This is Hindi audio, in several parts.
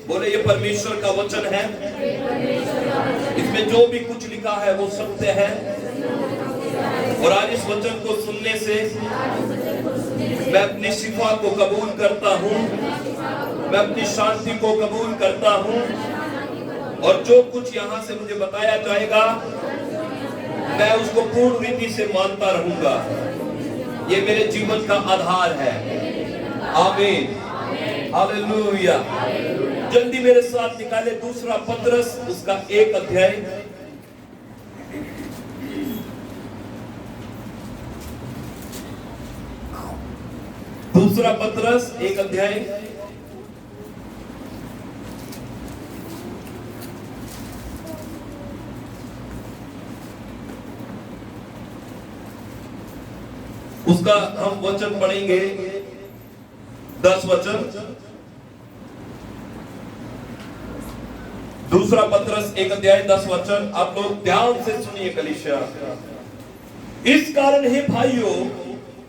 बोले ये परमेश्वर का वचन है, इसमें जो भी कुछ लिखा है वो सत्य है। और आज इस वचन को सुनने से मैं अपनी शिफा को कबूल करता हूँ, मैं अपनी शांति को कबूल करता हूँ, और जो कुछ यहाँ से मुझे बताया जाएगा मैं उसको पूर्ण रीति से मानता रहूंगा। ये मेरे जीवन का आधार है। आमीन, हालेलुया। जल्दी मेरे साथ निकाले दूसरा पतरस उसका 1 अध्याय। दूसरा पतरस 1 अध्याय। उसका हम वचन पढ़ेंगे 10 वचन। दूसरा पतरस 1 अध्याय 10 वचन। आप लोग ध्यान से सुनिए कलीसिया। इस कारण हे भाइयों,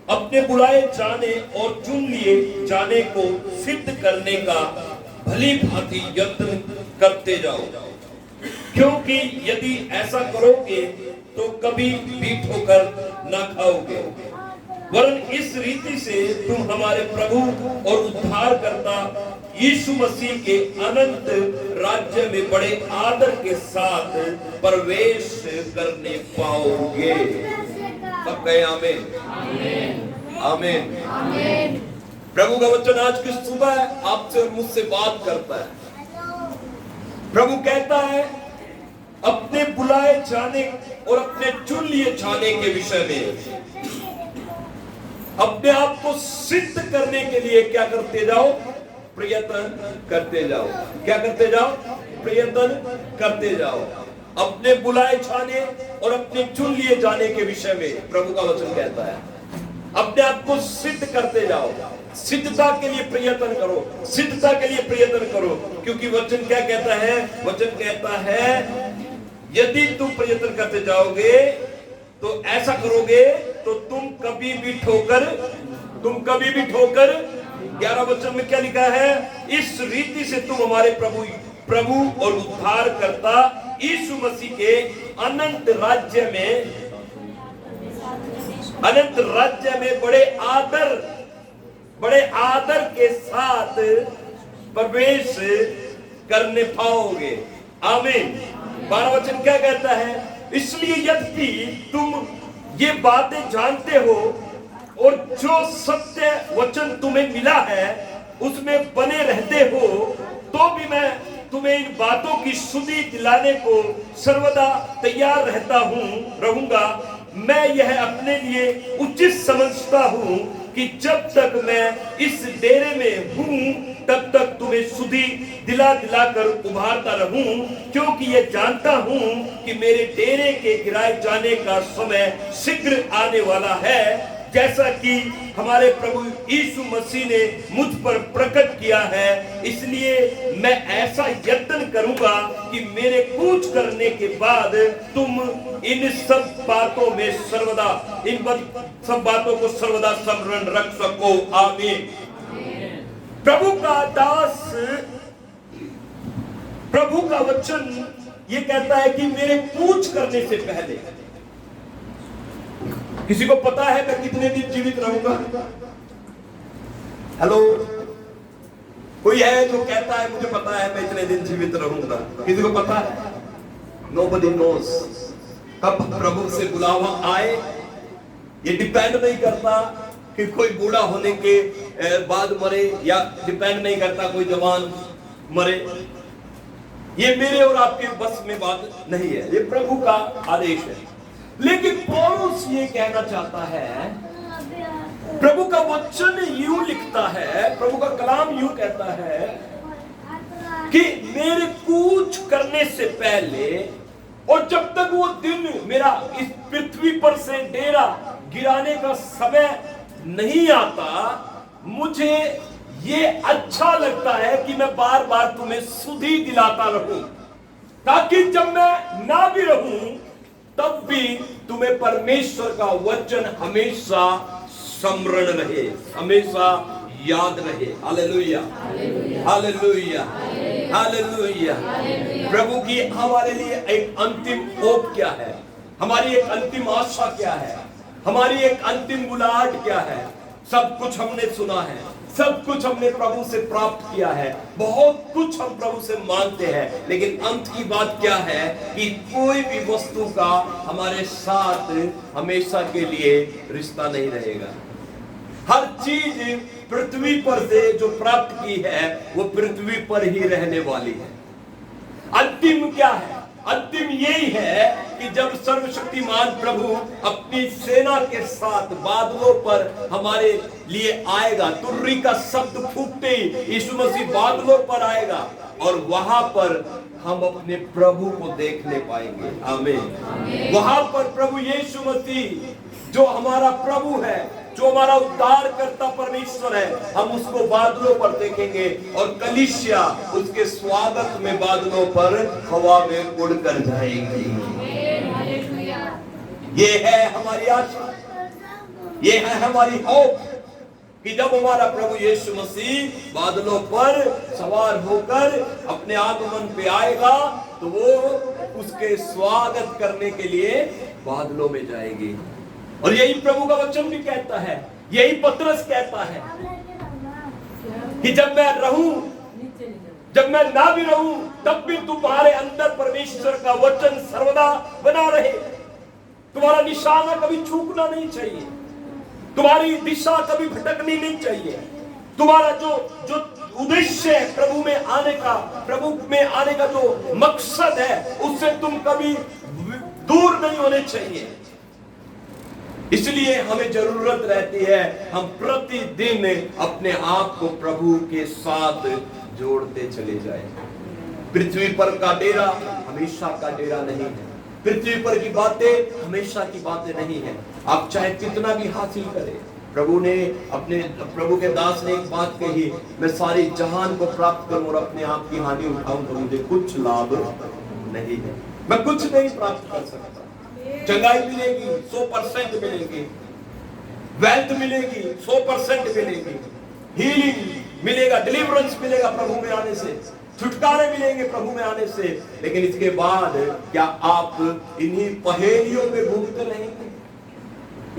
अपने बुलाए जाने और चुन लिए जाने को सिद्ध करने का भली भांति यत्न करते जाओ, क्योंकि यदि ऐसा करोगे तो कभी भी ठोकर ना खाओगे, वरन इस रीति से तुम हमारे प्रभु और उद्धारकर्ता यीशु मसीह के अनंत राज्य में बड़े आदर के साथ प्रवेश करने पाओगे। सब कहे आमीन, आमीन। प्रभु का वचन आज की सुबह आपसे और मुझसे बात करता है। प्रभु कहता है अपने बुलाए जाने और अपने चुन लिए जाने के विषय में अपने आप को सिद्ध करने के लिए क्या करते जाओ? प्रयत्न करते जाओ। क्या करते जाओ? प्रयत्न करते जाओ। अपने बुलाए जाने और अपने चुन लिए जाने के विषय में प्रभु का वचन कहता है अपने आप को सिद्ध करते जाओ। सिद्धता के लिए प्रयत्न करो, सिद्धता के लिए प्रयत्न करो, क्योंकि वचन क्या कहता है? वचन कहता है यदि तुम प्रयत्न करते जाओगे तो ऐसा करोगे तो तुम कभी भी ठोकर 11 वचन में क्या लिखा है? इस रीति से तुम हमारे प्रभु और उद्धारकर्ता यीशु मसीह के अनंत राज्य में बड़े आदर के साथ प्रवेश करने पाओगे। आमीन। 12 वचन क्या कहता है? इसलिए यदि तुम ये बातें जानते हो और जो सत्य वचन तुम्हें मिला है उसमें बने रहते हो, तो भी मैं तुम्हें इन बातों की सुधि दिलाने को सर्वदा तैयार रहूंगा। मैं यह अपने लिए उचित समझता हूं कि जब तक मैं इस डेरे में हूं तब तक तुम्हें सुधि दिला कर उभारता रहूं, क्योंकि ये जानता हूं कि मेरे डेरे के गिराए जाने का समय शीघ्र आने वाला है, जैसा कि हमारे प्रभु यीशु मसीह ने मुझ पर प्रकट किया है। इसलिए मैं ऐसा यत्न करूंगा कि मेरे कूच करने के बाद तुम इन सब बातों को सर्वदा स्मरण रख सको। आमीन। प्रभु का दास, प्रभु का वचन ये कहता है कि मेरे कूच करने से पहले, किसी को पता है मैं कितने दिन जीवित रहूंगा? हेलो, कोई है जो कहता है मुझे पता है मैं इतने दिन जीवित रहूंगा? किसी को पता है? Nobody knows। कब प्रभु से बुलावा आए ये डिपेंड नहीं करता कि कोई बूढ़ा होने के बाद मरे, या डिपेंड नहीं करता कोई जवान मरे। ये मेरे और आपके बस में बात नहीं है, ये प्रभु का आदेश है। लेकिन पौलुस ये कहना चाहता है, प्रभु का वचन यूं लिखता है, प्रभु का कलाम यूं कहता है कि मेरे कूच करने से पहले और जब तक वो दिन मेरा इस पृथ्वी पर से डेरा गिराने का समय नहीं आता, मुझे ये अच्छा लगता है कि मैं बार बार तुम्हें सुधि दिलाता रहूं, ताकि जब मैं ना भी रहूं तब भी तुम्हें परमेश्वर का वचन हमेशा स्मरण रहे, हमेशा याद रहे। Hallelujah, hallelujah, hallelujah. प्रभु की हमारे लिए एक अंतिम होप क्या है, हमारी एक अंतिम आशा क्या है, हमारी एक अंतिम बुलाहट क्या है। सब कुछ हमने सुना है, सब कुछ हमने प्रभु से प्राप्त किया है, बहुत कुछ हम प्रभु से मांगते हैं, लेकिन अंत की बात क्या है कि कोई भी वस्तु का हमारे साथ हमेशा के लिए रिश्ता नहीं रहेगा। हर चीज पृथ्वी पर से जो प्राप्त की है वो पृथ्वी पर ही रहने वाली है। अंतिम क्या है? अंतिम यही है कि जब सर्वशक्तिमान प्रभु अपनी सेना के साथ बादलों पर हमारे लिए आएगा, तुर्री का शब्द फूकते ही यीशु मसीह बादलों पर आएगा और वहां पर हम अपने प्रभु को देखने पाएंगे। आमीन। वहां पर प्रभु यीशु मसीह जो हमारा प्रभु है, जो हमारा उद्धार करता परमेश्वर है, हम उसको बादलों पर देखेंगे और कलीसिया उसके स्वागत में बादलों पर हवा में उड़कर जाएगी। ये है हमारी आशा, ये है हमारी होप कि जब हमारा प्रभु यीशु मसीह बादलों पर सवार होकर अपने आगमन पे आएगा तो वो उसके स्वागत करने के लिए बादलों में जाएगी। और यही प्रभु का वचन भी कहता है, यही पतरस कहता है कि जब मैं रहूं, जब मैं ना भी रहूं, तब भी तुम्हारे अंदर परमेश्वर का वचन सर्वदा बना रहे। तुम्हारा निशाना कभी चूकना नहीं चाहिए, तुम्हारी दिशा कभी भटकनी नहीं चाहिए। तुम्हारा जो उद्देश्य है प्रभु में आने का, प्रभु में आने का जो मकसद है, उससे तुम कभी दूर नहीं होने चाहिए। इसलिए हमें जरूरत रहती है हम प्रतिदिन अपने आप को प्रभु के साथ जोड़ते चले जाएं। पृथ्वी पर का डेरा हमेशा का डेरा नहीं है, पृथ्वी पर की बातें हमेशा की बातें नहीं है। आप चाहे कितना भी हासिल करें, प्रभु ने अपने प्रभु के दास ने एक बात कही, मैं सारी जहान को प्राप्त करूं और अपने आप की हानि उठाऊं तो मुझे कुछ लाभ नहीं है, मैं कुछ नहीं प्राप्त कर सकता। चंगाई मिलेगी 100% मिलेगी, वेल्थ मिलेगी 100% मिलेगी, हीलिंग मिलेगा, डिलीवरेंस मिलेगा प्रभु में आने से, छुटकारे मिलेंगे प्रभु में आने से। लेकिन इसके बाद क्या आप इन्हीं पहेलियों में घूमते रहेंगे,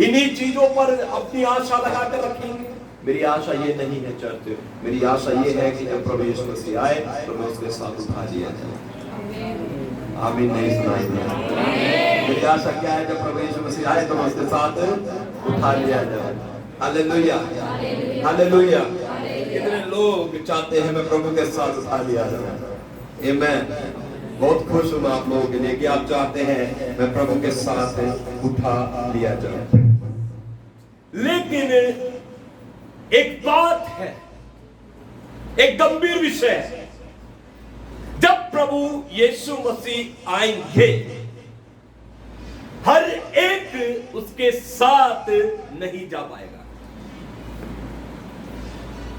इन्हीं चीजों पर अपनी आशा लगाकर रखेंगे? मेरी आशा ये नहीं है चर्च, मेरी आशा ये है कि जब प्रभु यीशु मसीह आए तो मैं उसके साथ उठा लिया जाए। आमीन। नहीं सुनाई दिया? मेरी आशा क्या है? जब प्रभु यीशु मसीह आए तो मैं उसके साथ उठा लिया जाए। Hallelujah, hallelujah. कितने लोग चाहते हैं मैं प्रभु के साथ उठा लिया जाए? आमीन। बहुत खुश हूं आप लोगों के लिए कि आप चाहते हैं मैं प्रभु के साथ उठा लिया जाए। लेकिन एक बात है, एक गंभीर विषय है, जब प्रभु यीशु मसीह आएंगे हर एक उसके साथ नहीं जा पाएगा।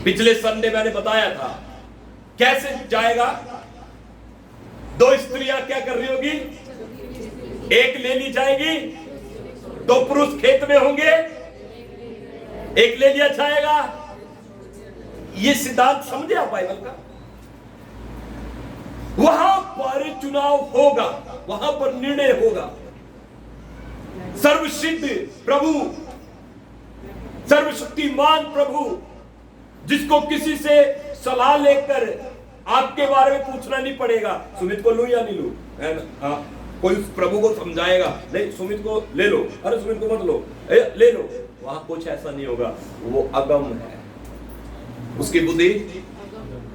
पिछले संडे मैंने बताया था कैसे जाएगा। दो स्त्रियां क्या कर रही होगी? एक ले ली जाएगी, दो पुरुष खेत में होंगे, एक ले लिया जाएगा। ये सिद्धांत समझे आप बाइबल का? वहां पर चुनाव होगा, वहां पर निर्णय होगा। सर्वसिद्ध प्रभु, सर्वशक्तिमान प्रभु, जिसको किसी से सलाह लेकर आपके बारे में पूछना नहीं पड़ेगा, सुमित को लूं या नहीं लूं, है ना? कोई प्रभु को समझाएगा नहीं, सुमित को ले लो, अरे सुमित को मत लो, ले लो, वहां कुछ ऐसा नहीं होगा। वो अगम है, उसकी बुद्धि,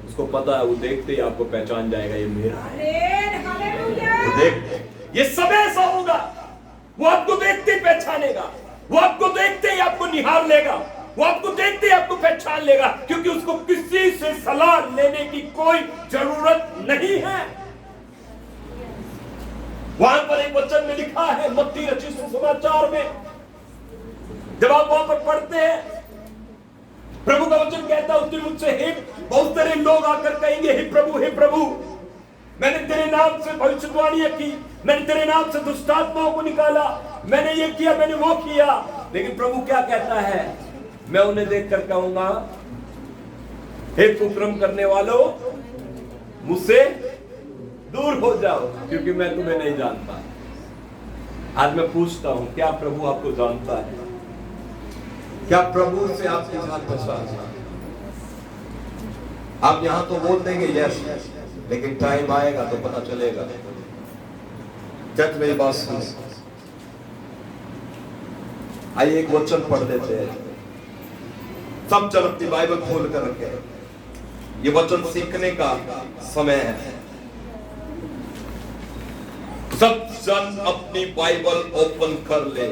उसको पता है, वो देखते ही आपको पहचान जाएगा ये मेरा है। वो देख, ये सब ऐसा होगा, वो आपको देखते ही पहचानेगा, वो आपको देखते ही आपको निहार लेगा, वो आपको देखते ही आपको पहचान लेगा, क्योंकि उसको किसी से सलाह लेने की कोई जरूरत नहीं है। वहां पर एक वचन में लिखा है मत्ती रचित सुसमाचार में, जब आप वहां पर पढ़ते हैं, प्रभु का वचन कहता है उस दिन मुझसे हे बहुत सारे लोग आकर कहेंगे हे प्रभु, मैंने तेरे नाम से भविष्यवाणी की, मैंने तेरे नाम से दुष्टात्माओं को निकाला, मैंने ये किया, मैंने वो किया। लेकिन प्रभु क्या कहता है? मैं उन्हें देखकर कहूंगा हे कुकर्म करने वालों, मुझसे दूर हो जाओ, क्योंकि मैं तुम्हें नहीं जानता। आज मैं पूछता हूं, क्या प्रभु आपको जानता है? क्या प्रभु से आपकी जान पहचान है? आप यहां तो बोल देंगे यस, लेकिन टाइम आएगा तो पता चलेगा। चर्च मेरी बात सुन, आइए एक वचन पढ़ देते हैं। सब जन अपनी बाइबल खोल कर रखे, ये वचन सीखने का समय है। सब जन अपनी बाइबल ओपन कर ले।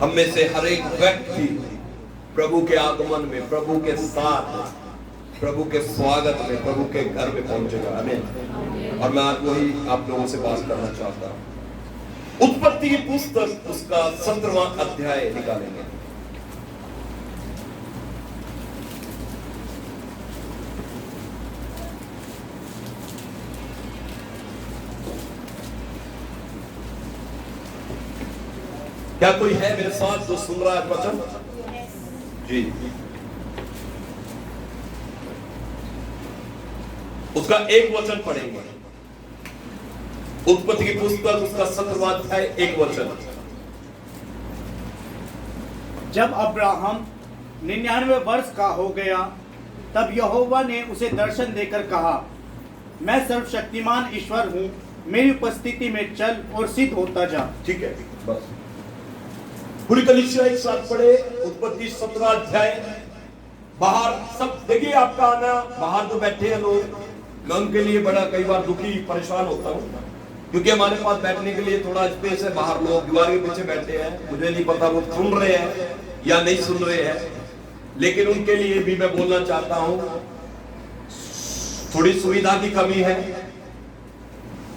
हम में से हर एक व्यक्ति प्रभु के आगमन में, प्रभु के साथ, प्रभु के स्वागत में, प्रभु के घर में पहुंचेगा। आमीन। और मैं आज वही आप लोगों से बात करना चाहता हूं। उत्पत्ति की पुस्तक उसका 17वां अध्याय निकालेंगे। क्या कोई है मेरे साथ जो सुन रहा है वचन? जी। उसका एक वचन पढ़ेंगे। उत्पत्ति की पुस्तक उसका 17वां अध्याय 1 वचन। जब अब्राहम 99 वर्ष का हो गया, तब यहोवा ने उसे दर्शन देकर कहा, मैं सर्वशक्तिमान ईश्वर हूँ, मेरी उपस्थिति में चल और सिद्ध होता जा। ठीक है, बस पूरी कलीसिया एक साथ पढ़े। उत्पत्ति 17 अध्याय। बाहर सब देखिए, आपका आना, बाहर तो बैठे हैं लोग, मैं उनके लिए बड़ा कई बार दुखी परेशान होता हूँ, क्योंकि हमारे पास बैठने के लिए थोड़ा स्पेस है। बाहर लोग दीवार के पीछे बैठे हैं, मुझे नहीं पता वो सुन रहे हैं या नहीं सुन रहे हैं, लेकिन उनके लिए भी मैं बोलना चाहता हूँ, थोड़ी सुविधा की कमी है,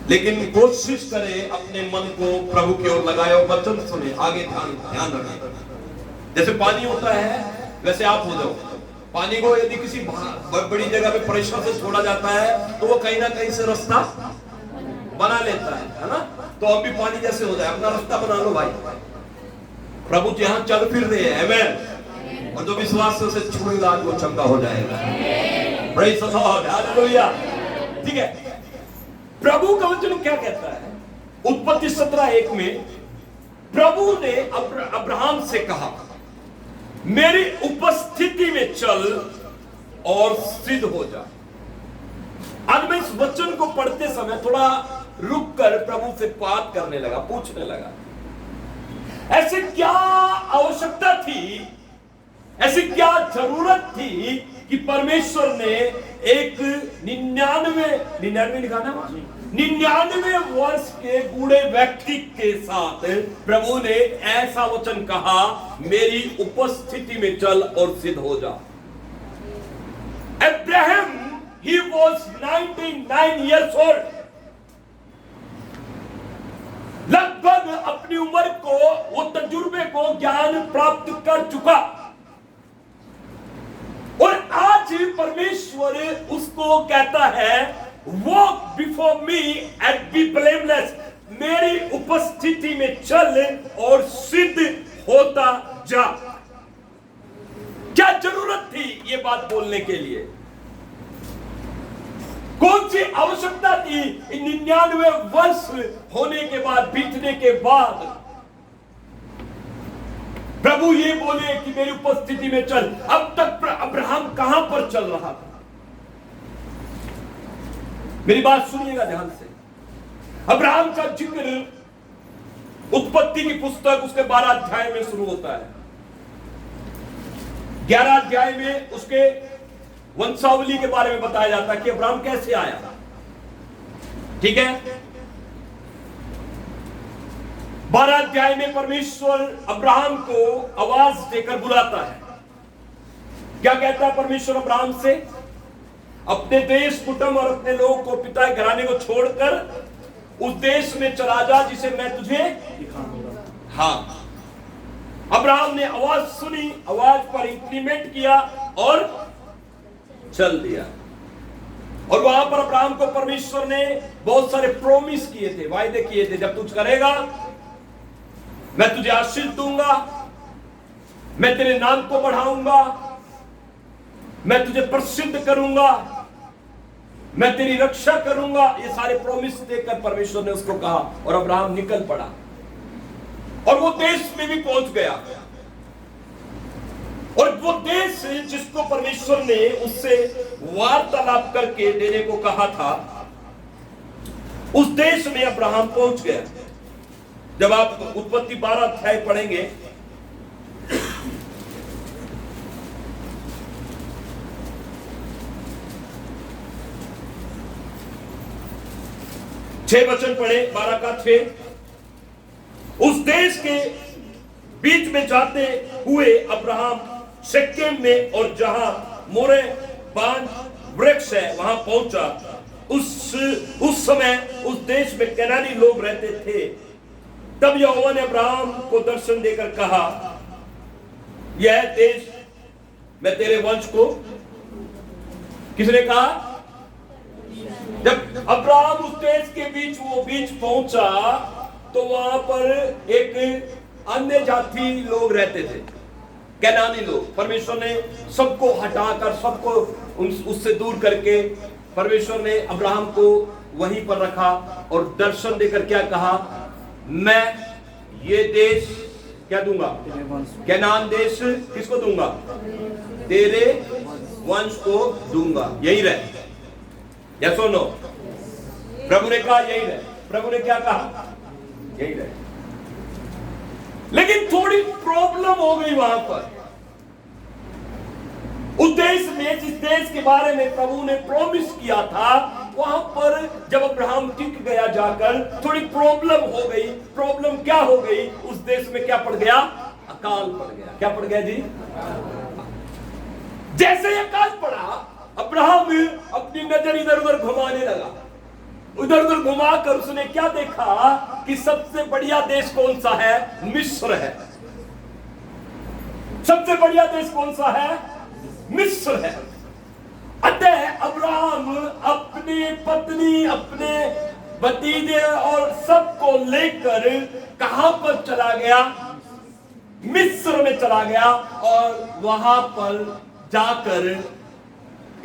लेकिन कोशिश करें अपने मन को प्रभु की ओर लगाए और वचन सुने, आगे ध्यान रखें। जैसे पानी होता है वैसे आप हो जाओ। पानी को यदि किसी बड़ी जगह पे प्रेशर से छोड़ा जाता है तो वो कहीं ना कहीं से रास्ता बना लेता है ना? तो अब भी पानी जैसे हो जाए, अपना रास्ता बना लो भाई। प्रभु जी यहाँ चल फिर रहे हैं, आमीन। और जो विश्वास से उसे छूएगा आज वो चंगा हो जाएगा। Praise the Lord, hallelujah. ठीक है, प्रभु का वचन क्या कहता है? उत्पत्ति 17:1 में प्रभु ने अब्राहम से कहा, मेरी उपस्थिति में चल और सिद्ध हो जा। आज मैं इस वचन को पढ़ते समय थोड़ा रुक कर प्रभु से बात करने लगा, पूछने लगा, ऐसे क्या आवश्यकता थी, ऐसी क्या जरूरत थी कि परमेश्वर ने एक 99 लिखा ना, 99 वर्ष के बूढ़े व्यक्ति के साथ प्रभु ने ऐसा वचन कहा, मेरी उपस्थिति में चल और सिद्ध हो जा। Abraham, he was 99 years old, लगभग अपनी उम्र को, वो तजुर्बे को, ज्ञान प्राप्त कर चुका, और आज परमेश्वर उसको कहता है, walk before me and be blameless, मेरी उपस्थिति में चल और सिद्ध होता जा। क्या जरूरत थी ये बात बोलने के लिए? कौन सी आवश्यकता थी 99 वर्ष होने के बाद, बीतने के बाद प्रभु ये बोले कि मेरी उपस्थिति में चल? अब तक अब्राहम कहां पर चल रहा था? मेरी बात सुनिएगा ध्यान से। अब्राहम का जिक्र उत्पत्ति की पुस्तक उसके 12 अध्याय में शुरू होता है। 11 अध्याय में उसके वंशावली के बारे में बताया जाता है कि अब्राहम कैसे आया। ठीक है, 12 अध्याय में परमेश्वर अब्राहम को आवाज देकर बुलाता है। क्या कहता है परमेश्वर अब्राहम से? अपने देश, कुटुंब और अपने लोगों को, पिता के घराने को छोड़कर उस देश में चला जा जिसे मैं तुझे दिखाऊंगा। हाँ, अब्राहम ने आवाज सुनी, आवाज पर इंप्लीमेंट किया और चल दिया। और वहां पर अब्राहम को परमेश्वर ने बहुत सारे प्रॉमिस किए थे, वायदे किए थे। जब तुझ करेगा मैं तुझे आशीष दूंगा, मैं तेरे नाम को बढ़ाऊंगा, मैं तुझे प्रसिद्ध करूंगा, मैं तेरी रक्षा करूंगा। ये सारे प्रॉमिस देकर परमेश्वर ने उसको कहा और अब्राहम निकल पड़ा और वो देश में भी पहुंच गया। और वो देश जिसको परमेश्वर ने उससे वार्तालाप करके देने को कहा था, उस देश में अब्राहम पहुंच गया। जब आप उत्पत्ति 12 अध्याय पढ़ेंगे, छह वचन पढ़े, 12 का 6। उस देश के बीच में जाते हुए अब्राहम शेकेम में और जहां मोरे बांज वृक्ष है वहां पहुंचा। उस समय उस देश में कनानी लोग रहते थे। तब यहोवा ने अब्राहम को दर्शन देकर कहा, यह देश मैं तेरे वंश को, किसने कहा? जब अब्राहम उस देश के बीच पहुंचा तो वहां पर एक अन्य जाति लोग रहते थे, कनानी लोग। परमेश्वर ने सबको हटाकर, सबको उससे दूर करके परमेश्वर ने अब्राहम को वहीं पर रखा और दर्शन देकर क्या कहा, मैं ये देश क्या दूंगा? कनान देश किसको दूंगा? तेरे वंश को दूंगा, यही रहे। यस और नो? प्रभु ने कहा यही रहे। प्रभु ने क्या कहा? यही रहे। लेकिन थोड़ी प्रॉब्लम हो गई वहां पर। उस देश में, जिस देश के बारे में प्रभु ने प्रॉमिस किया था, वहां पर जब अब्राहम टिक गया जाकर, थोड़ी प्रॉब्लम हो गई। प्रॉब्लम क्या हो गई? उस देश में क्या पड़ गया? अकाल पड़ गया। क्या पड़ गया जी? जैसे अकाल पड़ा, अब्राहम अपनी नजर इधर उधर घुमाने लगा। उधर उधर घुमाकर उसने क्या देखा कि सबसे बढ़िया देश कौन सा है? मिस्र है। सबसे बढ़िया देश कौन सा है? मिस्र है। अतः अब्राहम अपनी पत्नी, अपने भतीजे और सबको लेकर कहां पर चला गया? मिस्र में चला गया। और वहां पर जाकर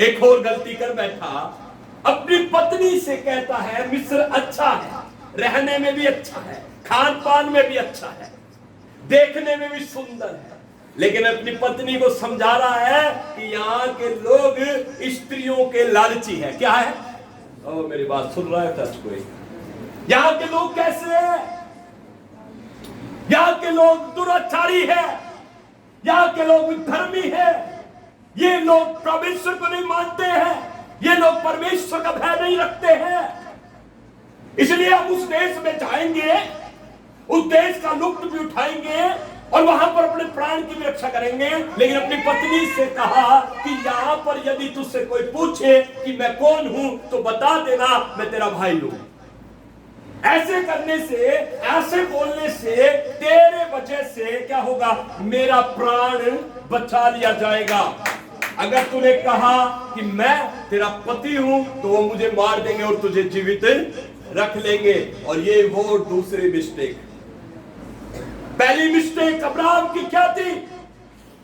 एक और गलती कर बैठा। अपनी पत्नी से कहता है मिस्र अच्छा है, रहने में भी अच्छा है, खान पान में भी अच्छा है, देखने में भी सुंदर है। लेकिन अपनी पत्नी को समझा रहा है कि यहाँ के लोग स्त्रियों के लालची हैं। क्या है? ओ मेरी बात सुन रहा है सच कोई? यहाँ के लोग कैसे हैं? यहाँ के लोग दुराचारी है, यहाँ के लोग धर्मी है, ये लोग परमेश्वर को नहीं मानते हैं, ये लोग परमेश्वर का भय नहीं रखते हैं। इसलिए हम उस देश में जाएंगे, उस देश का लुत्फ भी उठाएंगे और वहां पर अपने प्राण की भी रक्षा करेंगे। लेकिन अपनी पत्नी से कहा कि यहां पर यदि तुझसे कोई पूछे कि मैं कौन हूं तो बता देना मैं तेरा भाई हूं। ऐसे करने से, ऐसे बोलने से तेरे वजह से क्या होगा? मेरा प्राण बचा लिया जाएगा। अगर तूने कहा कि मैं तेरा पति हूं तो वो मुझे मार देंगे और तुझे जीवित रख लेंगे। और ये वो दूसरी मिस्टेक। पहली मिस्टेक अब्राहम की क्या थी?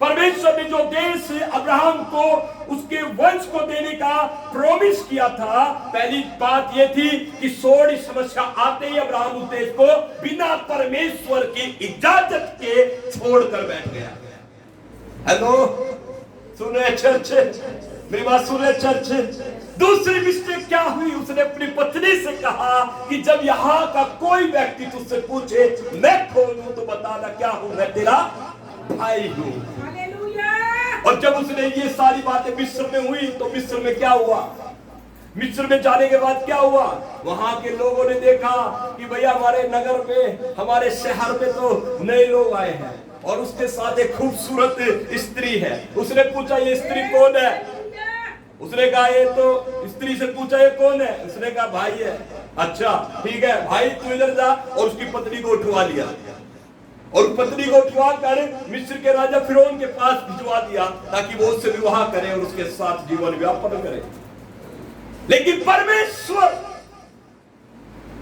परमेश्वर ने जो देश अब्राहम को उसके वंश को देने का प्रॉमिस किया था, पहली बात यह थी कि थोड़ी समस्या आते ही अब्राहम उस देश को बिना परमेश्वर की इजाजत के छोड़कर बैठ गया। हेलो, सुन रहे चर्च? मेरी बात सुन रहे चर्च? दूसरी मिस्टेक क्या हुई? उसने अपनी पत्नी से कहा कि जब यहाँ का कोई व्यक्ति तुझसे पूछे मैं कौन हूं तो बताना क्या हूं? मैं तेरा भाई हूं। और जब उसने ये सारी बातें मिस्र में हुई तो मिस्र में क्या हुआ? मिस्र में जाने के बाद क्या हुआ? वहां के लोगों ने देखा कि भैया हमारे नगर में, हमारे शहर में तो नए लोग आए हैं और उसके साथ एक खूबसूरत स्त्री है। उसने पूछा ये स्त्री कौन है? उसने कहा ये तो, स्त्री से पूछा ये कौन है? उसने कहा भाई है। अच्छा ठीक है भाई, तू इधर जा। और उसकी पत्नी को उठवा लिया और पत्नी को उठवा कर मिस्र के राजा फिरौन के पास भिजवा दिया ताकि वो उससे विवाह करे और उसके साथ जीवन व्यापन करे। लेकिन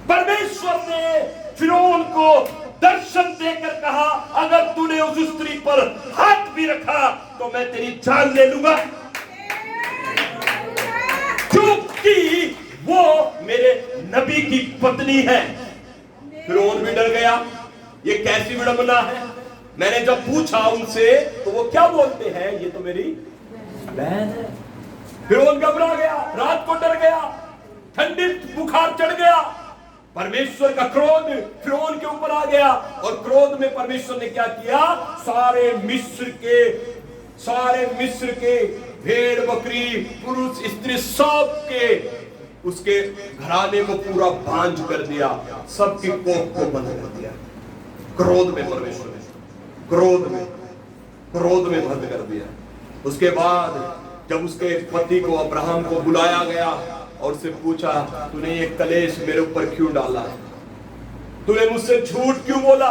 परमेश्वर ने फिरौन को दर्शन देकर कहा अगर तूने उस स्त्री पर हाथ भी रखा तो मैं तेरी जान ले लूंगा। नबी की पत्नी है। फिरौन भी डर गया, ये कैसी विडंबना है। मैंने जब पूछा उनसे तो वो क्या बोलते हैं, ये तो मेरी बहन है। फिरौन घबरा गया, रात को डर गया, ठंडी बुखार चढ़ गया। परमेश्वर का क्रोध फिरौन के ऊपर आ गया और क्रोध में परमेश्वर ने क्या किया, सारे मिस्र के भेड़ बकरी पुरुष स्त्री सब के उसके घराने को पूरा बांझ कर दिया, सबकी कोख को बंद कर दिया। क्रोध में परमेश्वर ने क्रोध में बंद कर दिया। उसके बाद जब उसके पति को अब्राहम को बुलाया गया और उससे पूछा, तूने ये कलेश मेरे ऊपर क्यों डाला, तूने मुझसे झूठ क्यों बोला।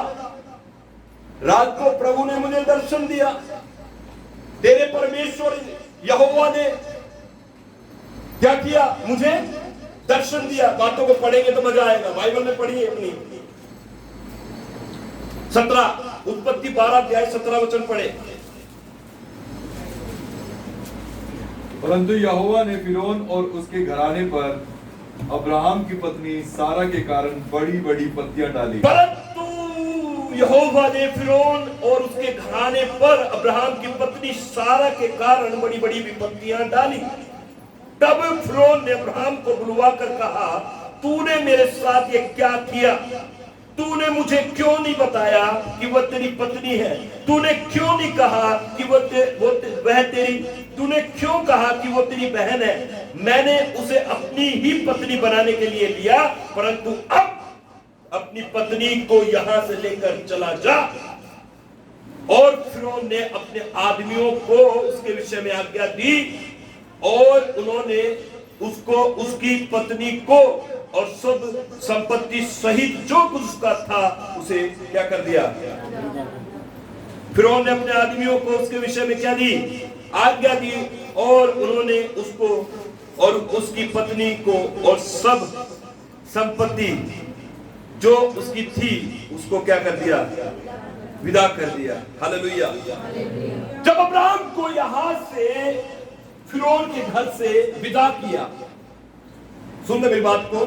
रात को प्रभु ने मुझे दर्शन दिया, तेरे परमेश्वर यहोवा ने क्या किया, मुझे दर्शन दिया। बातों को पढ़ेंगे तो मजा आएगा, बाइबल में पढ़िए अपनी 17 उत्पत्ति 12 अध्याय 17 वचन पढ़े। परंतु यहोवा ने फिरौन और उसके घराने पर अब्राहम की पत्नी सारा के कारण बड़ी बड़ी विपत्तियां डाली। परंतु यहोवा ने फिरौन और उसके घराने पर अब्राहम की पत्नी सारा के कारण बड़ी बड़ी विपत्तियां डाली। तब फिरौन ने अब्राहम को बुलवा कर कहा, तूने मेरे साथ ये क्या किया, तूने मुझे क्यों नहीं बताया कि वह तेरी पत्नी है, तूने क्यों नहीं कहा कि तूने क्यों कहा कि वो तेरी बहन है। मैंने उसे अपनी ही पत्नी बनाने के लिए लिया, परंतु अब अपनी पत्नी को यहां से लेकर चला जा। और फिरौन ने अपने आदमियों को उसके विषय में आज्ञा दी और उन्होंने उसको, उसकी पत्नी को और सब संपत्ति सहित जो कुछ उसका था उसे क्या कर दिया। फिरौन ने अपने आदमियों को उसके विषय में क्या दी, आज्ञा दी, और उन्होंने उसको और उसकी पत्नी को और सब संपत्ति जो उसकी थी उसको क्या कर दिया, विदा कर दिया। हालेलुया। जब अब्राहम को यहां से फिरौन के घर से विदा किया, सुन मेरी बात को,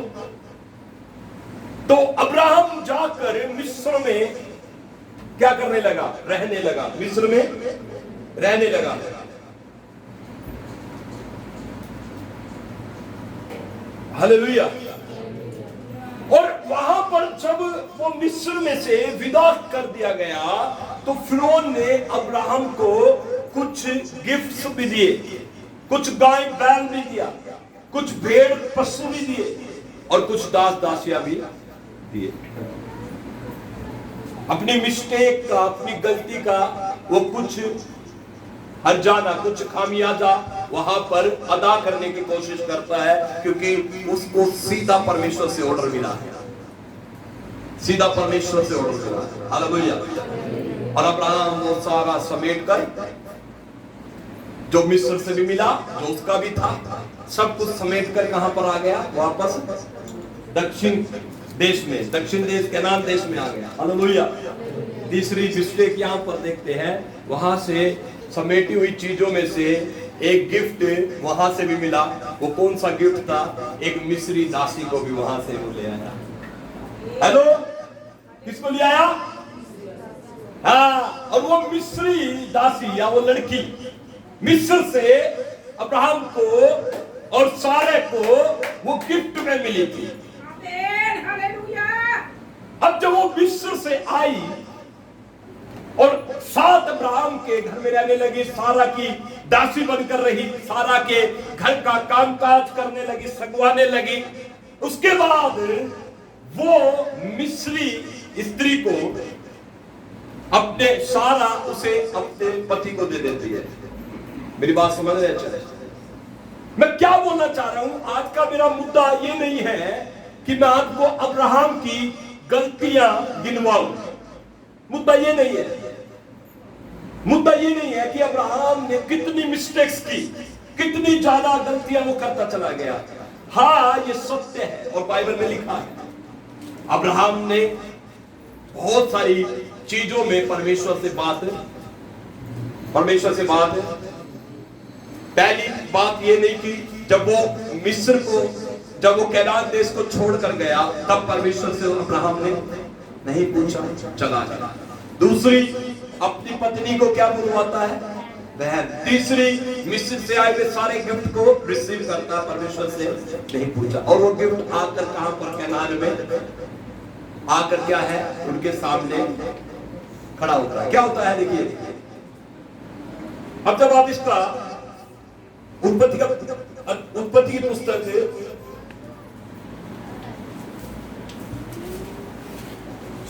तो अब्राहम जाकर मिस्र में क्या करने लगा, रहने लगा, मिस्र में रहने लगा। हालेलुया। और वहां पर जब वो मिस्र में से विदा कर दिया गया तो फिरौन ने अब्राहम को कुछ गिफ्ट्स भी दिए, कुछ गाय बैल भी दिया, कुछ भेड़ पशु भी दिए और कुछ दास दासियां भी दिए। अपनी मिस्टेक का, अपनी गलती का वो कुछ हर्जाना, कुछ खामियाजा वहां पर अदा करने की कोशिश करता है, क्योंकि उसको सीधा परमेश्वर से ऑर्डर मिला है, सीधा परमेश्वर से ऑर्डर मिला है। हालेलुया। और अब्राहम वो सारा समेट कर, जो मिस्र से भी मिला, जो उसका भी था, सब कुछ समेट कर कहां पर आ गया, वापस दक्षिण देश में, दक्षिण देश कनान देश में आ गया। हालेलुया। तीसरी मिस्टेक यहां पर देखते हैं, वहां से समेटी हुई चीजों में से एक गिफ्ट वहां से भी मिला। वो कौन सा गिफ्ट था, एक मिस्री दासी को भी वहां से वो ले आया। हेलो, किसको ले आया? हाँ, और वो मिस्री दासी या वो लड़की मिस्र से अब्राहम को और सारे को वो गिफ्ट में मिली थी। अब जब वो मिस्र से आई और साथ अब्राहम के घर में रहने लगी, सारा की दासी बनकर रही, सारा के घर का कामकाज करने लगी, सगवाने लगी, उसके बाद वो मिस्री स्त्री को अपने सारा उसे अपने पति को दे देती है। मेरी बात समझ रहे हैं? मैं क्या बोलना चाह रहा हूं, आज का मेरा मुद्दा ये नहीं है कि मैं आपको अब्राहम की गलतियां गिनवाऊं, मुद्दा ये नहीं है। मुद्दा ये नहीं है कि अब्राहम ने कितनी मिस्टेक्स की, कितनी ज्यादा गलतियां वो करता चला गया। हाँ, ये सत्य है और बाइबल में लिखा है, अब्राहम ने बहुत सारी चीजों में परमेश्वर से बात। पहली बात ये नहीं की, जब वो मिस्र को जब वो कैनान देश को छोड़कर गया तब परमेश्वर से अब्राहम ने नहीं पूछा, चला चला। दूसरी, अपनी पत्नी को क्या बुलवाता है? बहन। तीसरी, मिस्र से आए हुए सारे गिफ्ट को रिसीव करता है, परमेश्वर से नहीं पूछा। और वो गिफ्ट आकर कहां पर? कैनान में आकर क्या है? उनके सामने खड़ा होता है। क्या होता है देखिए, अब जब आप इसका उत्पत्ति की पुस्तक से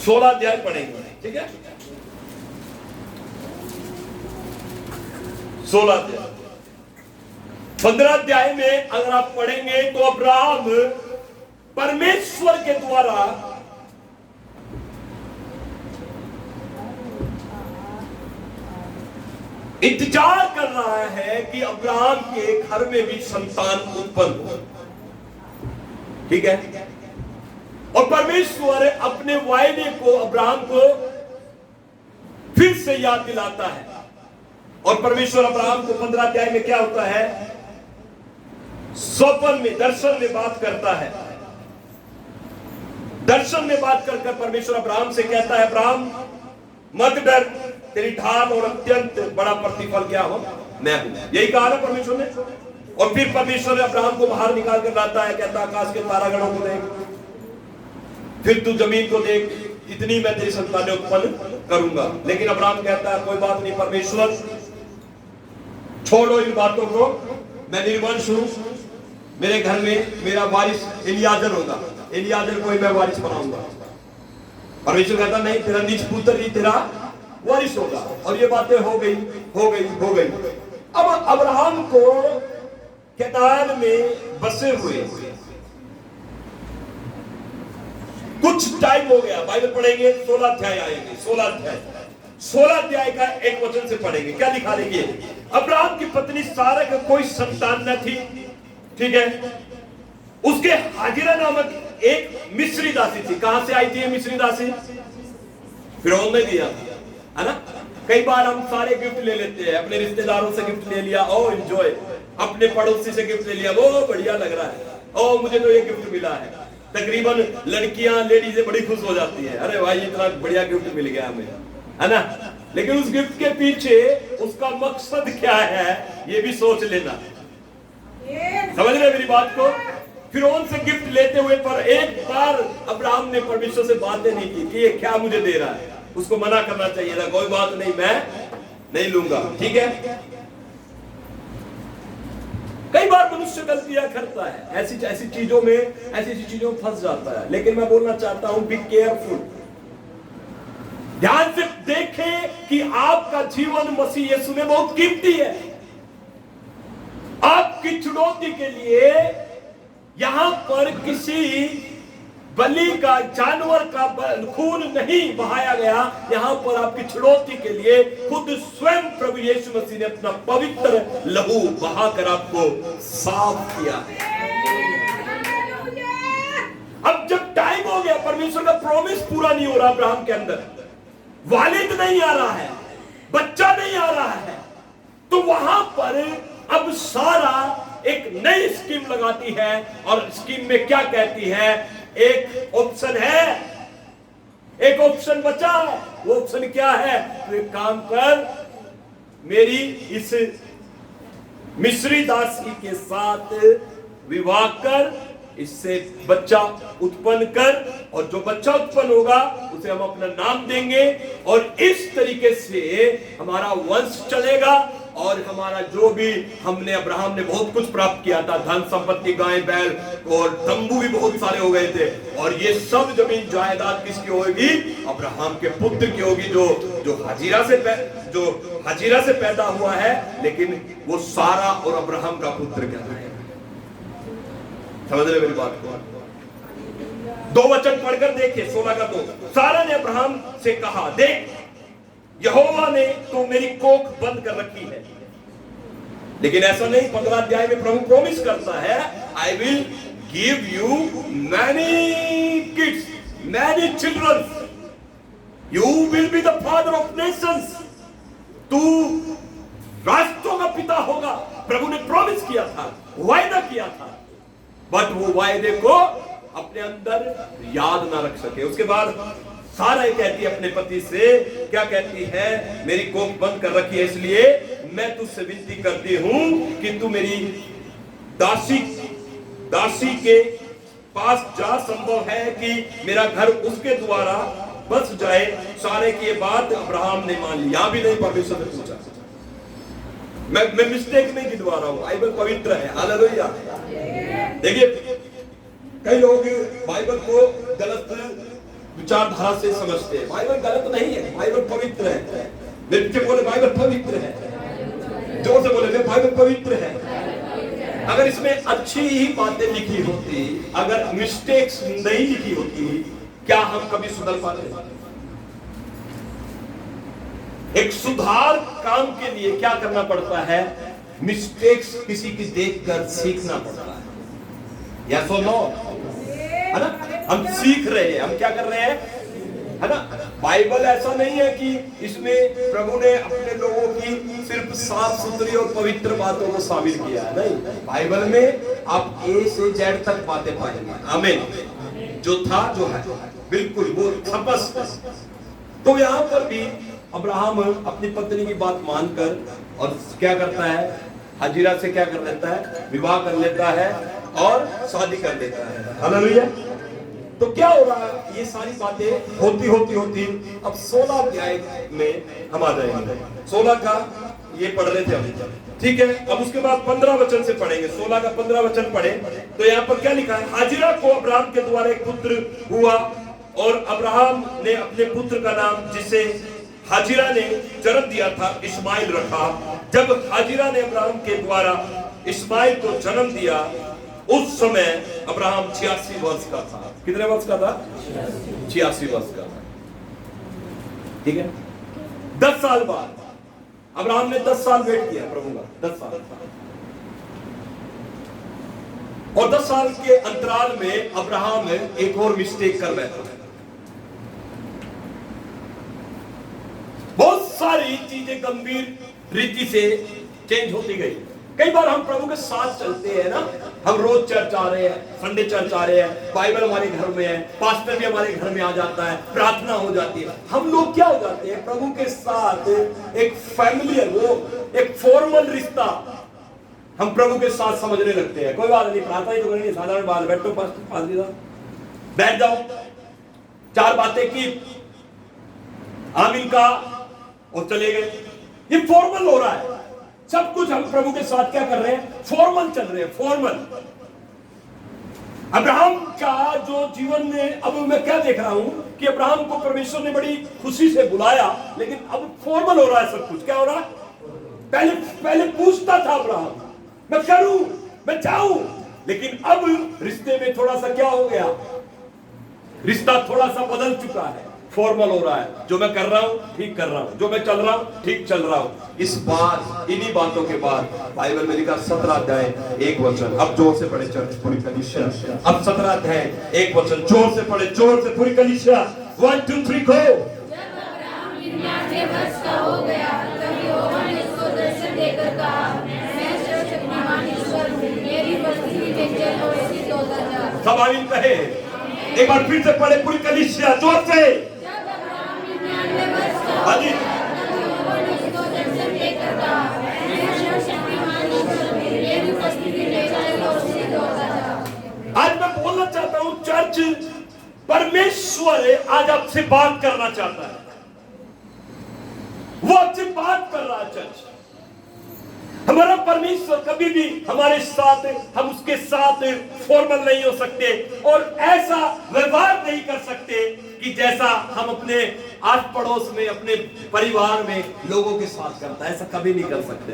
16 अध्याय पढ़ेंगे, ठीक है? 16 अध्याय, 15 अध्याय में अगर आप पढ़ेंगे तो अब्राहम परमेश्वर के द्वारा इंतजार कर रहा है कि अब्राहम के घर में भी संतान उत्पन्न हो, ठीक है? और परमेश्वर अपने वायदे को अब्राहम को फिर से याद दिलाता है। और परमेश्वर अब्राहम को 15 अध्याय में क्या होता है? स्वप्न में, दर्शन में बात करता है। दर्शन में बात कर परमेश्वर अब्राहम से कहता है, अब्राहम मत डर, तेरी ढाल और अत्यंत बड़ा प्रतिफल क्या हो? मैं हूं। यही कहा ना परमेश्वर ने। और फिर परमेश्वर अब्राहम को बाहर निकाल कर लाता है, कहता आकाश के तारागणों को देख, फिर तू जमीन को देख, इतनी मैं तेरी संतानें उत्पन्न करूंगा। लेकिन अब्राहम कहता है कोई बात नहीं परमेश्वर, छोड़ो इन बातों को, मैं निर्वंश हूं, मेरे घर में मेरा वारिस एलियाजर होगा, एलियाजर को ही मैं वारिस बनाऊंगा। परमेश्वर कहता नहीं, तेरा निज पुत्र ही तेरा वारिस होगा। और ये बातें हो गई हो गई हो गई। अब अब्राहम को कैनान में बसे हुए कुछ टाइम हो गया। बाइबल पढ़ेंगे, 16 अध्याय आएंगे, 16 अध्याय का एक वचन से पढ़ेंगे। क्या लिखा? देखिए, अब्राहम की पत्नी सारा का कोई संतान न थी, ठीक है? उसके हाजिरा नामक एक मिस्री दासी थी। कहां से आई थी ये मिस्री दासी? फिरौन ने दिया, है ना? कई बार हम सारे गिफ्ट ले लेते हैं, अपने रिश्तेदारों से गिफ्ट ले लिया, ओ एंजॉय, अपने पड़ोसी से गिफ्ट ले लिया, वो बढ़िया लग रहा है, ओ मुझे तो ये गिफ्ट मिला है। तकरीबन लड़कियां, लेडीजें बड़ी खुश हो जाती है, अरे भाई इतना बढ़िया गिफ्ट मिल गया हमें, है ना? लेकिन उस गिफ्ट के पीछे उसका मकसद क्या है ये भी सोच लेना। समझ रहे मेरी बात को? फिरौन से गिफ्ट लेते हुए पर एक बार अब्राहम ने परमेश्वर से बातें नहीं की कि ये क्या मुझे दे रहा है। उसको मना करना चाहिए था, कोई बात नहीं, मैं नहीं लूंगा, ठीक है? कई बार मनुष्य गलतियां करता है, ऐसी चीजों में फंस जाता है। लेकिन मैं बोलना चाहता हूं, बी केयरफुल, ध्यान से देखें कि आपका जीवन मसीह यीशु में बहुत कीमती है। आपकी चुनौती के लिए यहां पर किसी बलि का, जानवर का खून नहीं बहाया गया। यहां पर आपकी चुनौती के लिए खुद स्वयं प्रभु यीशु मसीह ने अपना पवित्र लहू बहाकर आपको साफ किया है। अब जब टाइम हो गया, परमेश्वर का प्रॉमिस पूरा नहीं हो रहा अब्राहम के अंदर, वालिद नहीं आ रहा है, बच्चा नहीं आ रहा है, तो वहां पर अब सारा एक नई स्कीम लगाती है। और स्कीम में क्या कहती है? एक ऑप्शन है, एक ऑप्शन बचा है। वो ऑप्शन क्या है? तो एक काम कर, मेरी इस मिस्री दासी के साथ विवाह कर, इससे बच्चा उत्पन्न कर, और जो बच्चा उत्पन्न होगा उसे हम अपना नाम देंगे, और इस तरीके से हमारा वंश चलेगा। और हमारा जो भी हमने, अब्राहम ने बहुत कुछ प्राप्त किया था, धन संपत्ति, गाय बैल और तंबू भी बहुत सारे हो गए थे, और ये सब जमीन जायदाद किसकी होगी? अब्राहम के पुत्र की होगी, जो हाजिरा से पैदा हुआ है, लेकिन वो सारा और अब्राहम का पुत्र कहलाएगा। समझ रहे मेरी बात को? 2 वचन पढ़कर देखिए, 16 का 2। सारा ने अब्राहम से कहा, देख यहोवा ने तो मेरी कोख बंद कर रखी है। लेकिन ऐसा नहीं, 15 अध्याय में प्रभु प्रॉमिस करता है, I will give you many kids, many children, you will be the father of Nations, तू राष्ट्रों का पिता होगा। प्रभु ने प्रॉमिस किया था, वायदा किया था। बट वो वायदे को अपने अंदर याद ना रख सके। उसके बाद सारा कहती है अपने पति से, क्या कहती है, मेरी कोख बंद कर रखी है, इसलिए मैं तुझसे विनती करती हूं कि तू मेरी दासी के पास जा, संभव है कि मेरा घर उसके द्वारा बस जाए। सारे की ये बात अब्राहम ने मान ली। यहां भी नहीं परमेश्वर ने पूछा, मैं मिस्टेक नहीं गिनवा रहा हूं, बाइबल पवित्र है। हालेलुया। देखिए कई लोग बाइबल को गलत विचारधारा से समझते हैं। बाइबल गलत नहीं है, बाइबल पवित्र है। मेरे पीछे बोले बाइबल पवित्र है, जोर से बोले बाइबल पवित्र है। अगर इसमें अच्छी ही बातें लिखी होती, अगर मिस्टेक्स नहीं लिखी होती, क्या हम कभी सुधर पाते? एक सुधार काम के लिए क्या करना पड़ता है? मिस्टेक्स किसी की देखकर सीखना पड़ता है। यस और नो? है ना? हम सीख रहे हैं, हम क्या कर रहे हैं, है ना? बाइबल ऐसा नहीं है कि इसमें प्रभु ने अपने लोगों की सिर्फ साफ सुथरी और पवित्र बातों को शामिल किया है। नहीं, बाइबल में आप ए से जेड तक बातें पाएंगे। आमीन। जो था जो है बिल्कुल वो थपस। तो यहाँ पर भी अब्राहम अपनी पत्नी की बात मानकर और क्या करता है, हाजिरा से क्या कर लेता है, विवाह कर लेता है और शादी कर लेता है। हालेलुया। तो क्या हो रहा है, ये सारी बातें होती अब 16 अध्याय में हम आ जाएंगे। 16 का ये पढ़ रहे थे हम, ठीक है। अब उसके बाद 15 वचन से पढ़ेंगे। 16 का 15 वचन पढ़े तो यहाँ पर क्या लिखा है, हाजिरा को अब्राहम के द्वारा एक पुत्र हुआ और अब्राहम ने अपने पुत्र का नाम, जिसे हाजिरा ने जन्म दिया था, इस्माइल रखा। जब हाजिरा ने अब्राहम के द्वारा इस्माइल को जन्म दिया, उस समय अब्राहम 86 वर्ष का था। कितने वर्ष का था? 86 वर्ष का था। ठीक है। 10 साल बाद अब्राहम ने 10 साल वेट किया प्रभु का, 10 साल। और 10 साल के अंतराल में अब्राहम एक और मिस्टेक कर बैठा। बहुत सारी चीजें गंभीर रीति से चेंज होती गई। कई बार हम प्रभु के साथ चलते हैं ना, हम रोज चर्च आ रहे हैं, संडे चर्च आ रहे हैं, बाइबल हमारे घर में है, पास्टर भी हमारे घर में आ जाता है, प्रार्थना हो जाती है। हम लोग क्या हो जाते हैं, प्रभु के साथ एक फैमिलियर, वो एक फॉर्मल रिश्ता हम प्रभु के साथ समझने लगते हैं। कोई बात नहीं, प्रार्थना ही तो करेंगे, साधारण बात, बैठो पास्टर बैठ जाओ, 4 बातें की, आमीन का और चले गए। ये फॉर्मल हो रहा है सब कुछ। हम प्रभु के साथ क्या कर रहे हैं, फॉर्मल चल रहे हैं, फॉर्मल। अब्राहम का जो जीवन में अब मैं क्या देख रहा हूं कि अब्राहम को परमेश्वर ने बड़ी खुशी से बुलाया, लेकिन अब फॉर्मल हो रहा है सब कुछ। क्या हो रहा है, पहले पूछता था अब्राहम, मैं करूं, मैं जाऊं, लेकिन अब रिश्ते में थोड़ा सा क्या हो गया, रिश्ता थोड़ा सा बदल चुका है, फॉर्मल हो रहा है। जो मैं कर रहा हूं ठीक कर रहा हूं, जो मैं चल रहा हूं ठीक चल रहा हूं। इस बात, इन्हीं बातों के बाद बाइबल में लिखा 17 अध्याय 1 वचन। अब जोर से पढ़े चर्च, पूरी कलीसिया। अब 17 अध्याय 1 वचन जोर से पढ़े, जोर से पूरी कलीसिया। 1 2 3 गो। जब अब्राहम 99 वर्ष का हो गया, तब यहोवा ने उसको दर्शन देकर कहा, मैं सर्वशक्तिमान ईश्वर हूं, मेरी उपस्थिति में चल और सिद्ध होता जा। सब आमीन कहे। एक बार फिर से पढ़े पूरी कलीसिया, जोर से। जब अब्राहम 99 वर्ष का हो गया, तब यहोवा ने उसको दर्शन देकर कहा, मैं सर्वशक्तिमान ईश्वर हूं, मेरी उपस्थिति में चल और सिद्ध होता जा। आज मैं बोलना चाहता हूं, चर्च, परमेश्वर आज आपसे बात करना चाहता है। वो आपसे बात कर रहा है। चर्च, हमारा परमेश्वर कभी भी हमारे साथ, हम उसके साथ फॉर्मल नहीं हो सकते और ऐसा व्यवहार नहीं कर सकते कि जैसा हम अपने आस पड़ोस में, अपने परिवार में लोगों के साथ करता है। ऐसा कभी नहीं कर सकते।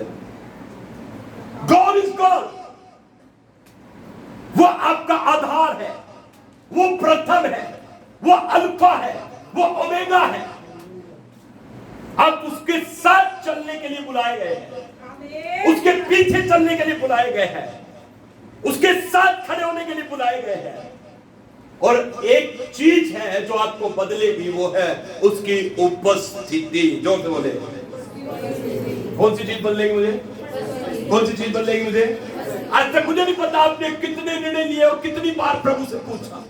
God is God. वो आपका आधार है, वो प्रथम है, वो अल्फा है, वो ओमेगा है। आप उसके साथ चलने के लिए बुलाए गए हैं, उसके पीछे चलने के लिए बुलाए गए हैं, उसके साथ खड़े होने के लिए बुलाए गए हैं। और एक चीज है जो आपको बदलेगी, वो है उसकी उपस्थिति। जोर से बोले, कौन सी चीज बदलेगी मुझे, कौन सी चीज बदलेगी मुझे? आज तक मुझे नहीं पता आपने कितने निर्णय लिए और कितनी बार प्रभु से पूछा।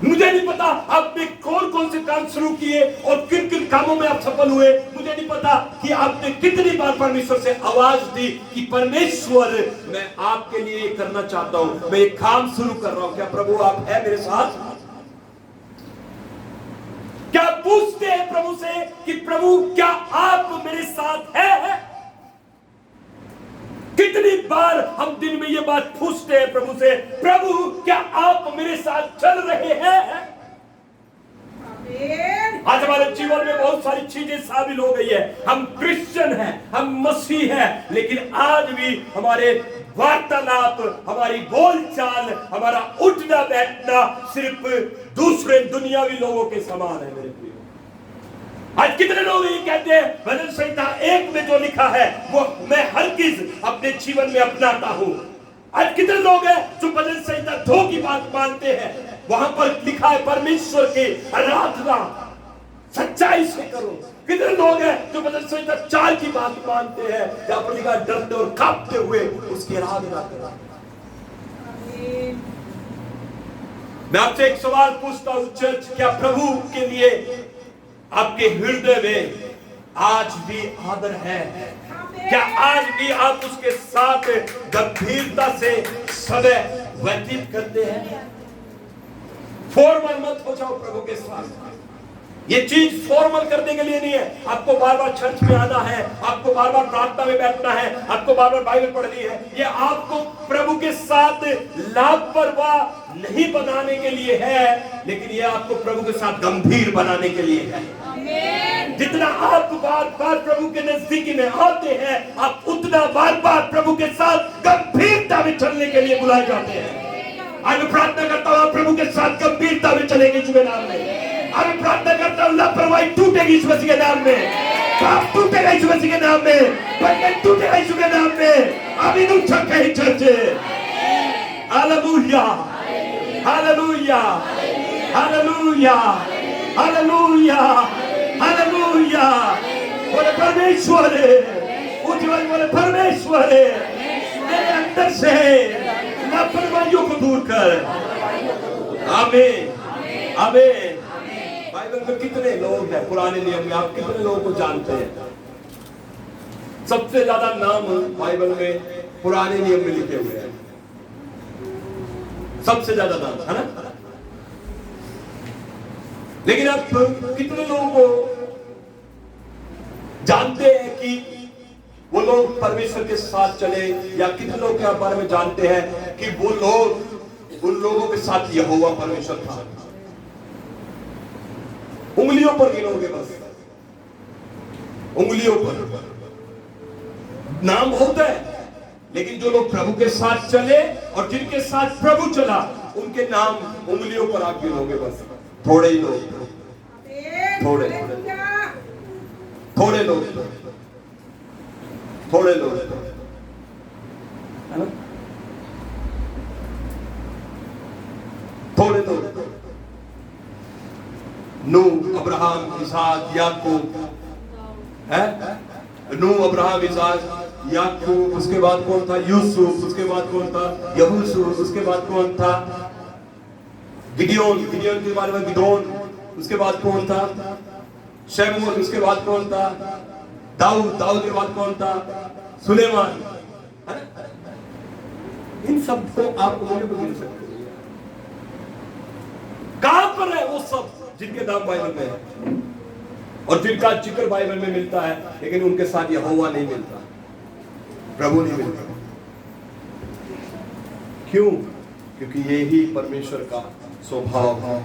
मुझे नहीं पता आपने कौन कौन से काम शुरू किए और किन किन कामों में आप सफल हुए। मुझे नहीं पता कि आपने कितनी बार परमेश्वर से आवाज दी कि परमेश्वर मैं आपके लिए ये करना चाहता हूं, मैं ये काम शुरू कर रहा हूं, क्या प्रभु आप है मेरे साथ? क्या पूछते हैं प्रभु से कि प्रभु क्या आप मेरे साथ है? कितनी बार हम दिन में ये बात पूछते हैं प्रभु से, प्रभु क्या आप मेरे साथ चल रहे हैं? आज हमारे जीवन में बहुत सारी चीजें शामिल हो गई है। हम क्रिश्चियन हैं, हम मसीह हैं, लेकिन आज भी हमारे वार्तालाप, हमारी बोलचाल, हमारा उठना बैठना सिर्फ दूसरे दुनियावी लोगों के समान है। मेरे प्रिय, आज कितने लोग ये कहते हैं भजन संहिता 1 में जो लिखा है वो मैं हरगिज अपने जीवन में अपनाता हूं। आज कितने लोग हैं जो भजन संहिता 2 की बात मानते हैं, वहां पर लिखा है परमेश्वर की आराधना सच्चाई से करो। कितने लोग हैं जो भजन संहिता 4 की बात मानते हैं, जहां पर लिखा डरते और कांपते हुए उसकी आराधना करो। मैं आपसे एक सवाल पूछता हूं चर्च, क्या प्रभु के लिए आपके हृदय में आज भी आदर है? क्या आज भी आप उसके साथ गंभीरता से समय व्यतीत करते हैं? फॉर्मल मत हो जाओ प्रभु के साथ। ये चीज फॉर्मल करने के लिए नहीं है। आपको बार बार चर्च में आना है, आपको बार बार प्रार्थना में बैठना है, आपको बार बार बाइबल पढ़नी है। ये आपको प्रभु के साथ लापरवाह नहीं बनाने के लिए है, लेकिन ये आपको प्रभु के साथ गंभीर बनाने के लिए है। जितना आप बार बार प्रभु के नजदीकी में आते हैं, आप उतना बार बार प्रभु के साथ गंभीरता में चलने के लिए बुलाए जाते हैं। आज मैं प्रार्थना करता हूँ प्रभु के साथ गंभीरता में चलेंगे यीशु के नाम में। आज मैं प्रार्थना करता हूँ लापरवाही टूटेगी यीशु मसीह के नाम में, पाप टूटेगा यीशु मसीह के नाम में, बंधन टूटेगा यीशु के नाम में। आमीन उच्च कहे church. Hallelujah, hallelujah, hallelujah, hallelujah, hallelujah. बोले परमेश्वर, उज्जवल बोले परमेश्वर, मेरे अंदर से लापरवाहियों को दूर कर। आमीन, आमीन। बाइबल में कितने लोग हैं, पुराने नियम में आप कितने लोगों को जानते हैं? सबसे ज्यादा नाम बाइबल में पुराने नियम में लिखे हुए हैं, सबसे ज्यादा नाम है ना। लेकिन आप कितने लोगों को जानते हैं कि वो लोग परमेश्वर के साथ चले, या कितने लोग के बारे में जानते हैं कि वो लोग उन लोगों के साथ यहोवा परमेश्वर था? उंगलियों पर गिनोगे, बस उंगलियों पर नाम होता है। लेकिन जो लोग प्रभु के साथ चले और जिनके साथ प्रभु चला, उनके नाम उंगलियों पर आप गिनोगे, बस थोड़े ही लोग, थोड़े थोड़े लोग, थोड़े लोग, है ना, थोड़े लोग। नूह, अब्राहम, इसहाक, याकूब है। नूह, अब्राहम, इसहाक, याकूब, उसके बाद कौन था? यूसुफ, उसके बाद कौन था? यहोशू, उसके बाद कौन था? गिडियोन, गिडियोन के बारे में गिदोन, उसके बाद कौन था? शमूएल, उसके बाद कौन था? दाऊद, दाऊद के बाद कौन था? सुलेमान। इन सब को आप गिन सकते हैं। कहां पर है वो सब जिनके नाम बाइबल में है और जिनका जिक्र बाइबल में मिलता है, लेकिन उनके साथ यहोवा नहीं मिलता, प्रभु नहीं मिलता? क्यों? क्योंकि यही परमेश्वर का स्वभाव है।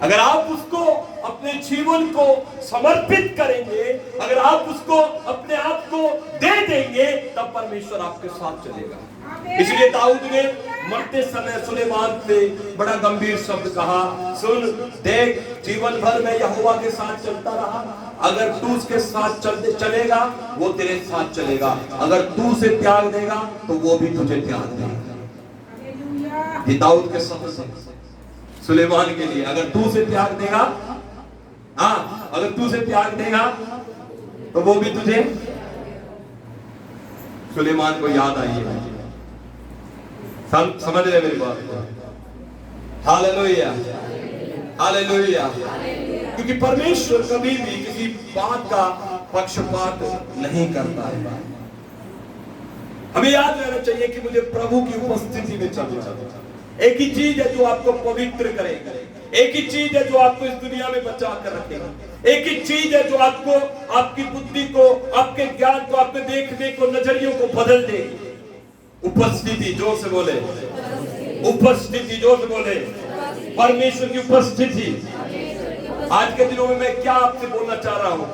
अगर आप उसको अपने जीवन को समर्पित करेंगे, अगर आप उसको अपने आप को दे देंगे, तब परमेश्वर आपके साथ चलेगा। इसलिए दाऊद ने मरते समय सुलेमान से बड़ा गंभीर शब्द कहा, सुन देख, जीवन भर मैं यहोवा के साथ चलता रहा, अगर तू उसके साथ चलेगा वो तेरे साथ चलेगा, अगर तू उसे त्याग देगा तो वो भी तुझे त्याग देगा। ये दाऊद के शब्द सुलेमान के लिए, अगर तू उसे त्याग देगा, हाँ, अगर तू उसे त्याग देगा तो वो भी तुझे। सुलेमान को याद आई है समझ रहे मेरी बात को? Hallelujah, hallelujah. क्योंकि परमेश्वर कभी भी किसी बात का पक्षपात नहीं करता है। हमें याद रहना चाहिए कि मुझे प्रभु की उपस्थिति में चलना है। एक ही चीज है जो आपको पवित्र करेगा, एक ही चीज है जो आपको इस दुनिया में बचा कर रखेगा, एक ही चीज है जो आपको, आपकी बुद्धि को, आपके ज्ञान को, आपके देखने को, नजरियों को बदल देगी। उपस्थिति, जोर से बोले उपस्थिति, जोर से बोले परमेश्वर की उपस्थिति। आज के दिनों में मैं क्या आपसे बोलना चाह रहा हूं?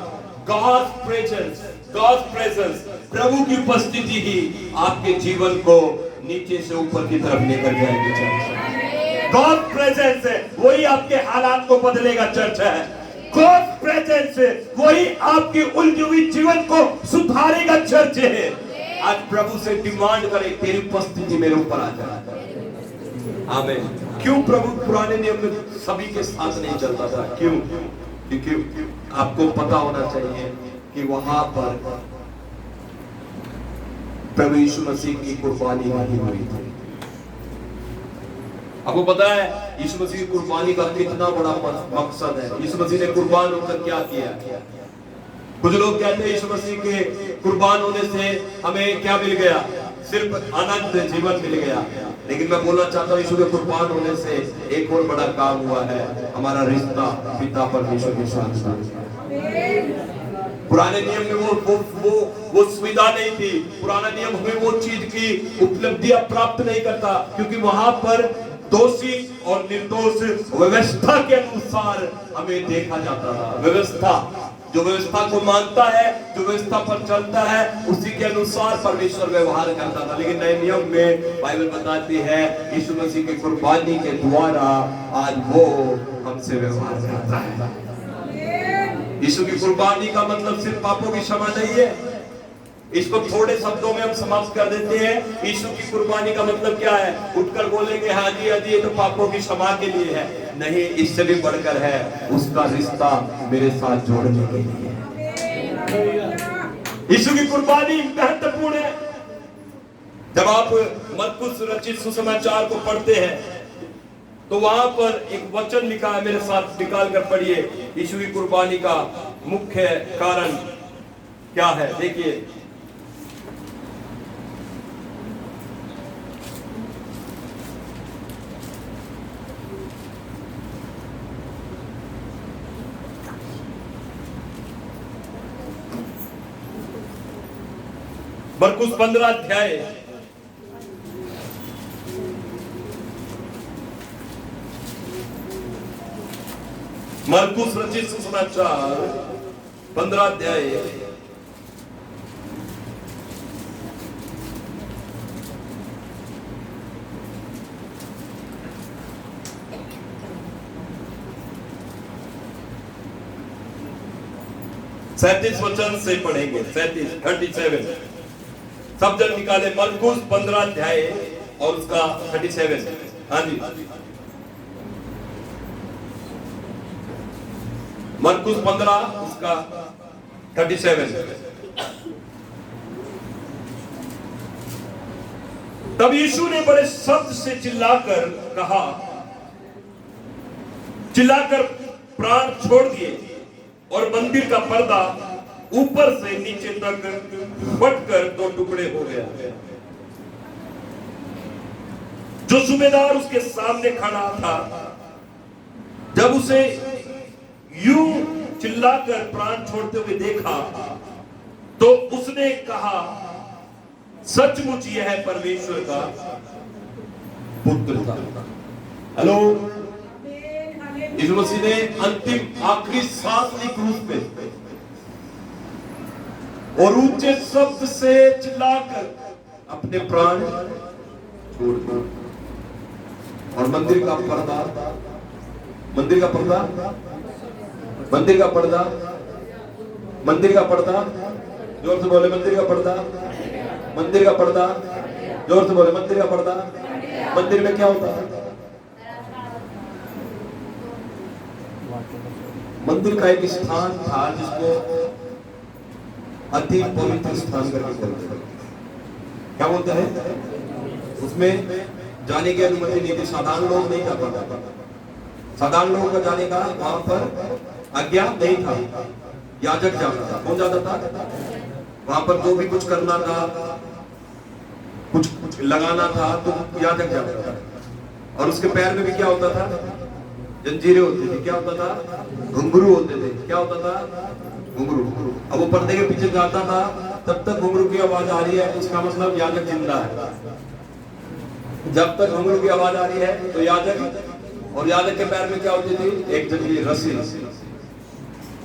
God's presence, God's presence, प्रभु की उपस्थिति ही आपके जीवन को नीचे से ऊपर की तरफ लेकर जाएगी। चर्च, God's presence है वही आपके हालात को बदलेगा। चर्च है, God's presence है वही आपकी उलझी हुई जीवन को सुधारेगा। चर्च है, आज प्रभु से डिमांड करें, तेरी उपस्थिति मेरे ऊपर आ जाए। आमीन। क्यों प्रभु पुराने नियम में सभी के साथ नहीं चलता था? क्यों? क्योंकि आपको पता होना चाहिए कि वहां पर प्रभु यीशु मसीह की कुर्बानी नहीं हुई थी। आपको पता है यीशु मसीह की कुर्बानी का कितना बड़ा मकसद है? यीशु मसीह ने कुर्बान होकर क्या किया? कुछ लोग कहते हैं यीशु मसीह के कुर्बान होने से हमें क्या मिल गया? सिर्फ अनंत जीवन मिल गया। लेकिन मैं बोलना चाहता हूँ यीशु के कुर्बान होने से एक और बड़ा काम हुआ है, हमारा रिश्ता पिता परमेश्वर के साथ। पुराने नियम में वो सुविधा नहीं थी। पुराना नियम हमें वो चीज की उपलब्धियां प्राप्त नहीं करता, क्योंकि वहां पर दोषी और निर्दोष व्यवस्था के अनुसार हमें देखा जाता था। व्यवस्था, जो व्यवस्था को मानता है, जो व्यवस्था पर चलता है, उसी के अनुसार परमेश्वर व्यवहार करता था। लेकिन नए नियम में बाइबल बताती है यीशु मसीह की कुर्बानी के द्वारा आज वो हमसे व्यवहार करता है। यीशु की कुर्बानी का मतलब सिर्फ पापों की क्षमा नहीं है। इसको थोड़े शब्दों में हम समाप्त कर देते हैं। यीशु की कुर्बानी का मतलब क्या है? उठकर बोलेंगे हाँ जी हाँ जी ये तो पापों की क्षमा के लिए है। नहीं, इससे भी बढ़कर है, उसका रिश्ता मेरे साथ जोड़ने के लिए। यीशु की कुर्बानी महत्वपूर्ण है। जब आप मरकुस रचित सुसमाचार को पढ़ते हैं तो वहां पर एक वचन लिखा है, मेरे साथ निकाल कर पढ़िए। यीशु की कुर्बानी का मुख्य कारण क्या है? देखिए, मरकुस 15 अध्याय मरकुस रचित सुसमाचार 15 अध्याय सैंतीस वचन से पढ़ेंगे। 37 सब जन निकाले। मरकुस 15 अध्याय और उसका 37। हाँ जी, मरकुस 15 उसका 37। तब यीशु ने बड़े शब्द से चिल्लाकर कहा, चिल्लाकर प्राण छोड़ दिए और मंदिर का पर्दा ऊपर से नीचे तक फटकर 2 टुकड़े हो गया। जो सूबेदार उसके सामने खड़ा था, जब उसे यूं चिल्लाकर प्राण छोड़ते हुए देखा तो उसने कहा, सचमुच यह है परमेश्वर का पुत्र था। हेलो, यीशु मसीह ने अंतिम आखिरी सांस ली क्रूस पे और ऊंचे शब्द से चिल्लाकर अपने प्राण छोड़ दिए। और मंदिर का पर्दा जोर से बोले, मंदिर का पर्दा, जोर से बोले, मंदिर का पर्दा। मंदिर में क्या होता है? मंदिर का एक स्थान था जिसको अति पवित्र स्थान करके बोलते हैं। क्या बोलते हैं? उसमें जाने की अनुमति नहीं थी, साधारण लोग नहीं जा पाता। साधारण लोगों का जाने का वहां पर आज्ञा नहीं था, याजक जाता था। कौन जाता था? वहां पर जो भी कुछ करना था, कुछ लगाना था तो याजक जाता था। और उसके पैर में भी क्या होता था? जंजीरें होती थी। क्या होता था? घुंघरू होते थे। क्या होता था? घुंघरू। अब वो पर्दे के पीछे जाता था, तब तक घुंघरू की आवाज आ रही है, उसका मतलब याजक जिंदा है। जब तक घुंघरू की आवाज आ रही है तो याजक, और याजक के पैर में क्या होती थी? एक जंजीर, रस्सी।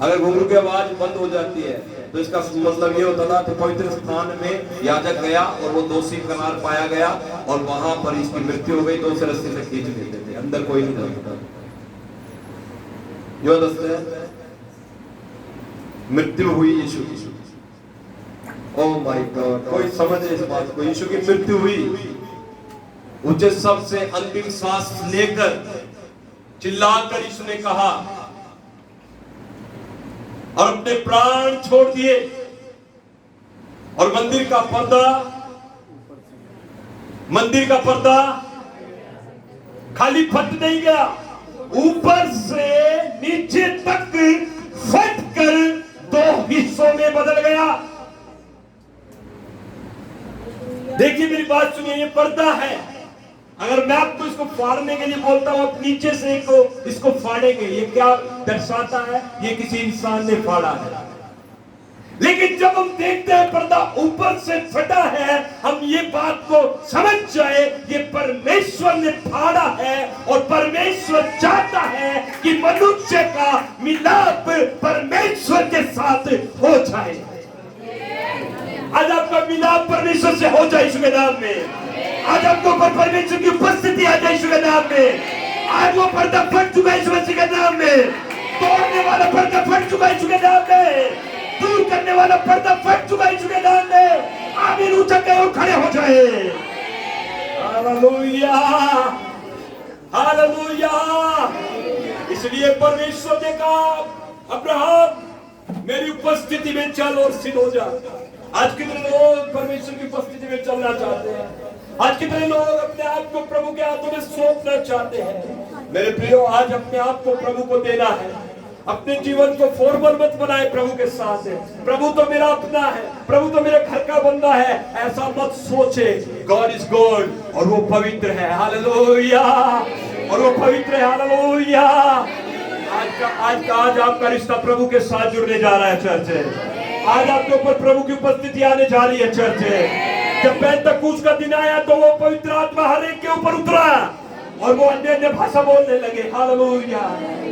अगर घुंघरू की आवाज बंद हो जाती है तो इसका मतलब ये होता था कि पवित्र स्थान में याजक गया और वो दोषी करार पाया गया और वहां पर इसकी मृत्यु हो गई, तो उसे रस्सी से खींच लेते थे, अंदर कोई नहीं जाता। जो दस्ते मृत्यु हुई यीशु की। ओह माय गॉड, कोई समझे इस बात को? यीशु की मृत्यु हुई। ऊंचे सबसे अंतिम सांस लेकर चिल्लाकर यीशु ने कहा और अपने प्राण छोड़ दिए, और मंदिर का पर्दा खाली फट नहीं गया, ऊपर से नीचे तक फट कर 2 हिस्सों में बदल गया। देखिए मेरी बात सुनिए, ये पर्दा है। अगर मैं आपको इसको फाड़ने के लिए बोलता हूं, आप नीचे से इसको फाड़ेंगे, ये क्या दर्शाता है? ये किसी इंसान ने फाड़ा है। लेकिन जब हम देखते हैं पर्दा ऊपर से फटा है, हम ये बात को समझ जाए ये परमेश्वर ने फाड़ा है, और परमेश्वर चाहता है कि मनुष्य का मिलाप परमेश्वर के साथ हो जाए। आज आपका मिलाप परमेश्वर से हो जाए यीशु के नाम में। आज आपको ऊपर परमेश्वर की उपस्थिति आ जाए यीशु के नाम में। आज वो पर्दा फट चुका है यीशु मसीह के नाम में। तोड़ने वाला पर्दा फट चुका है यीशु के नाम में। दूर करने वाला पर्दा फट चुका है यीशु के नाम में। आमीन ऊंचा करें और खड़े हो जाए। Hallelujah, hallelujah. इसलिए परमेश्वर ने कहा, अब्राहम मेरी उपस्थिति में चल और सिद्ध हो जा। आज कितने लोग परमेश्वर की उपस्थिति में चलना चाहते हैं? आज कितने लोग अपने आप को प्रभु के हाथों में सौंपना चाहते हैं? मेरे प्रियो, आज अपने आप को प्रभु को देना है। अपने जीवन को फॉर्मल मत बनाए प्रभु के साथ। प्रभु तो मेरा अपना है, प्रभु तो मेरे घर का बंदा है, ऐसा मत सोचे। गॉड इज गॉड, और वो पवित्र है। हालेलुया, और वो पवित्र है। हालेलुया। आज आपका रिश्ता प्रभु के साथ जुड़ने जा रहा है चर्च। आज आपके ऊपर प्रभु की उपस्थिति आने जा रही है चर्च। जब पेंतकुस्त का दिन आया तो वो पवित्र आत्मा हर एक के ऊपर उतरा और वो अन्य भाषा बोलने लगे। हालेलुया।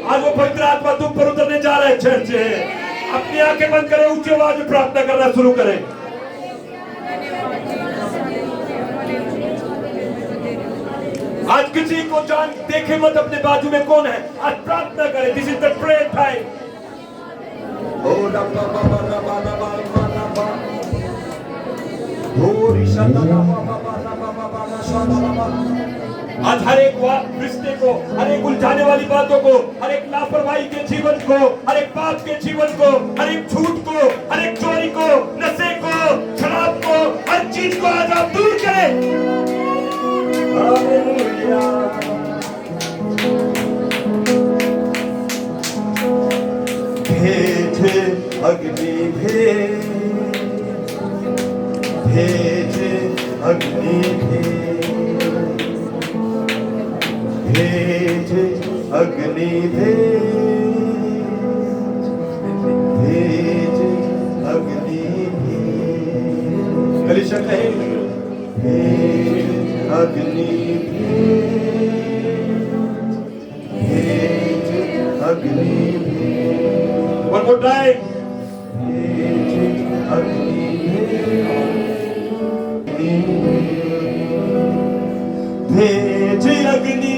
आज वो पवित्र आत्मा तुम पर उतरने जा रहा है चर्च। अपनी आंखें बंद करें, ऊंची आवाज में प्रार्थना करना शुरू करें। आज किसी को जान देखे मत अपने बाजू में कौन है। आज प्रार्थना करें। This is the prayer time. आज हर एक रिश्ते को, हर एक उलझाने वाली बातों को, हर एक लापरवाही के जीवन को, हर एक पाप के जीवन को, हर एक झूठ को, हर एक चोरी को, नशे को, शराब को, हर चीज को आज आप दूर करें। हालेलुया। भेजे अग्नि भेज, भेजे अग्नि भेज, भेजे अग्नि भेज, भेजे अग्नि भेज। कलीसिया कहे, भेज अग्नि भेज, भेज अग्नि भेज। One more time. भेज अग्नि,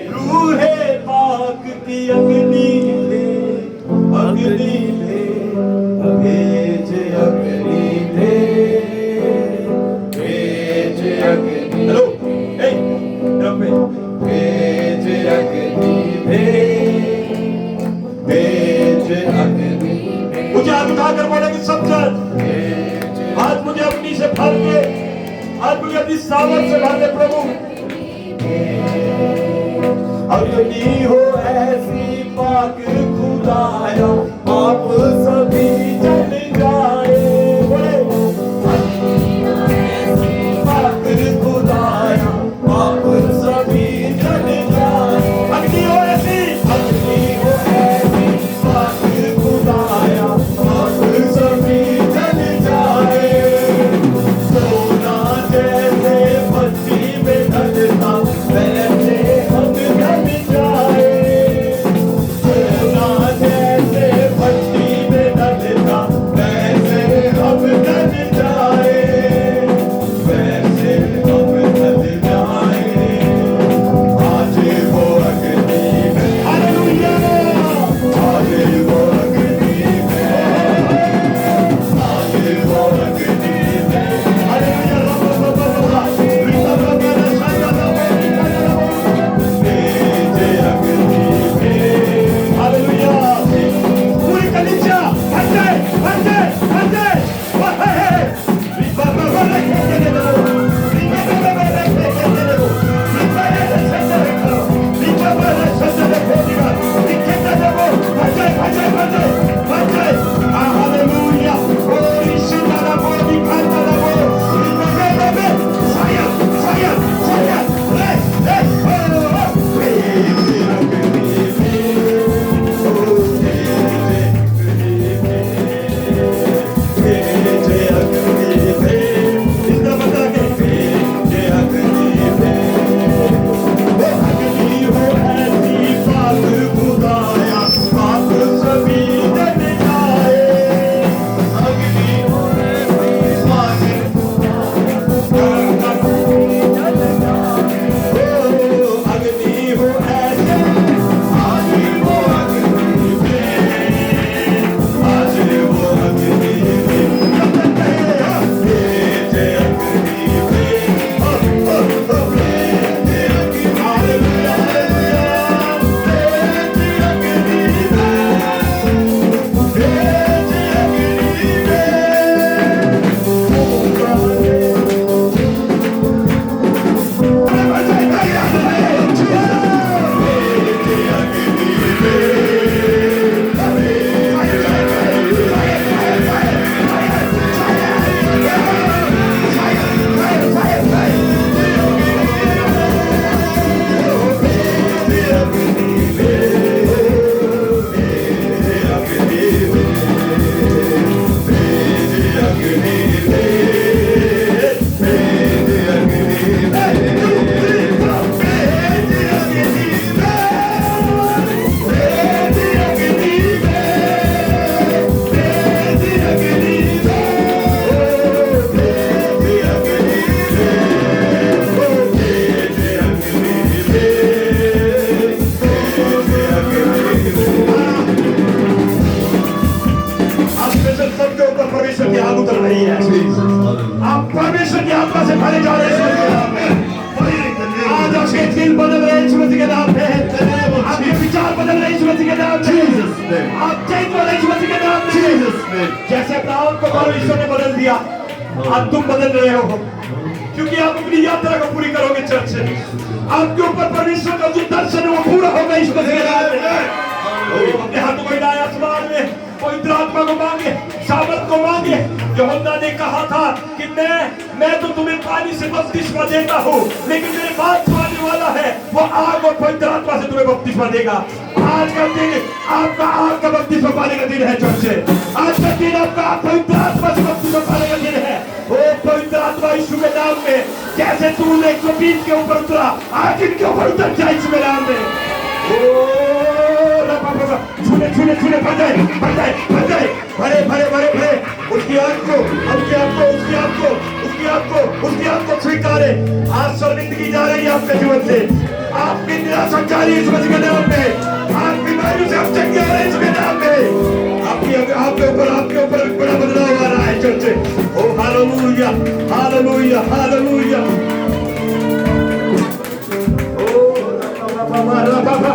रूहे पाक की अग्नि दे, अग्नि दे, भेज अग्नि दे, भेज अग्नि। हेलो, हे, भेज अग्नि भेज, भेज अग्नि। मुझे हाथ उठाकर बोलेंगे सब जन, आज मुझे अपनी से भर दे, आज मुझे अपनी सामर्थ से भर दे प्रभु। अग्नि हो ऐसी पाक खुदाया आप सभी जल जाए। बोले पाक खुदाया आप सभी जल जाए। अग्नि हो ऐसी पाक खुदाया आप सभी जल जाए। सोना जैसे भट्टी में ढलता वैसे हम ढल जाए। सोना जैसे भट्टी में ढलता वैसे हम ढल जाए। वैसे हम ढल जाए। आज वो अग्नि में हालेलुया। आज वो अग्नि में आज वो अग्नि में हालेलुया। भेजे अग्नि में हालेलुया। पूरी कलीसिया हट जाए हट जाए हट जाए। परमेश्वर की आत्मा से भरे जा रहे हैं। आज आपके दिल बदल रहे हैं यीशु मसीह के नाम पे। आपके विचार बदल रहे हैं यीशु मसीह के नाम पे। आप चेंज हो रहे हैं यीशु मसीह के नाम पे। जैसे अब्राहम को परमेश्वर ने बदल दिया, आज तुम बदल रहे हो, क्योंकि आप अपनी यात्रा को पूरी करोगे। चर्च से आपके ऊपर परमेश्वर का जो दर्शन है वो पूरा होगा यीशु मसीह के नाम पे। अपने हाथों को हिलाया आसमान में, पवित्र आत्मा को मांगे, सामर्थ को मांगे। यूहन्ना ने कहा था कि मैं तो तुम्हें पानी से बपतिस्मा देता हूँ, लेकिन मेरे बाद जो आने वाला है वो आग और पवित्र आत्मा से तुम्हें बपतिस्मा देगा। आज का दिन आपका आग का बपतिस्मा पाने का दिन है। चर्च आज का दिन आपका पवित्र आत्मा से बपतिस्मा पाने का दिन है। ओ पवित्र आत्मा यीशु के नाम में, जैसे तूने 120 के ऊपर उतरा, आज इनके ऊपर उतर जाए यीशु के नाम में। छूने छूने छूने भर जाए भर जाए भर जाए, भरे भरे भरे भरे। उसकी आग को, उसकी आग को, उसकी आग को, उसकी आग को, उसकी आग को स्वीकारे। आज शर्मिंदगी जा रही है आपके जीवन से, आपकी निराशा जा रही है इस मसीह के नाम में, आपकी बीमारियों से आप चंगे हो रहे हैं इसके नाम में। आपके ऊपर बड़ा बदलाव आ रहा है चर्च। ओ हालेलुया हालेलुया हालेलुया। ओ बाबा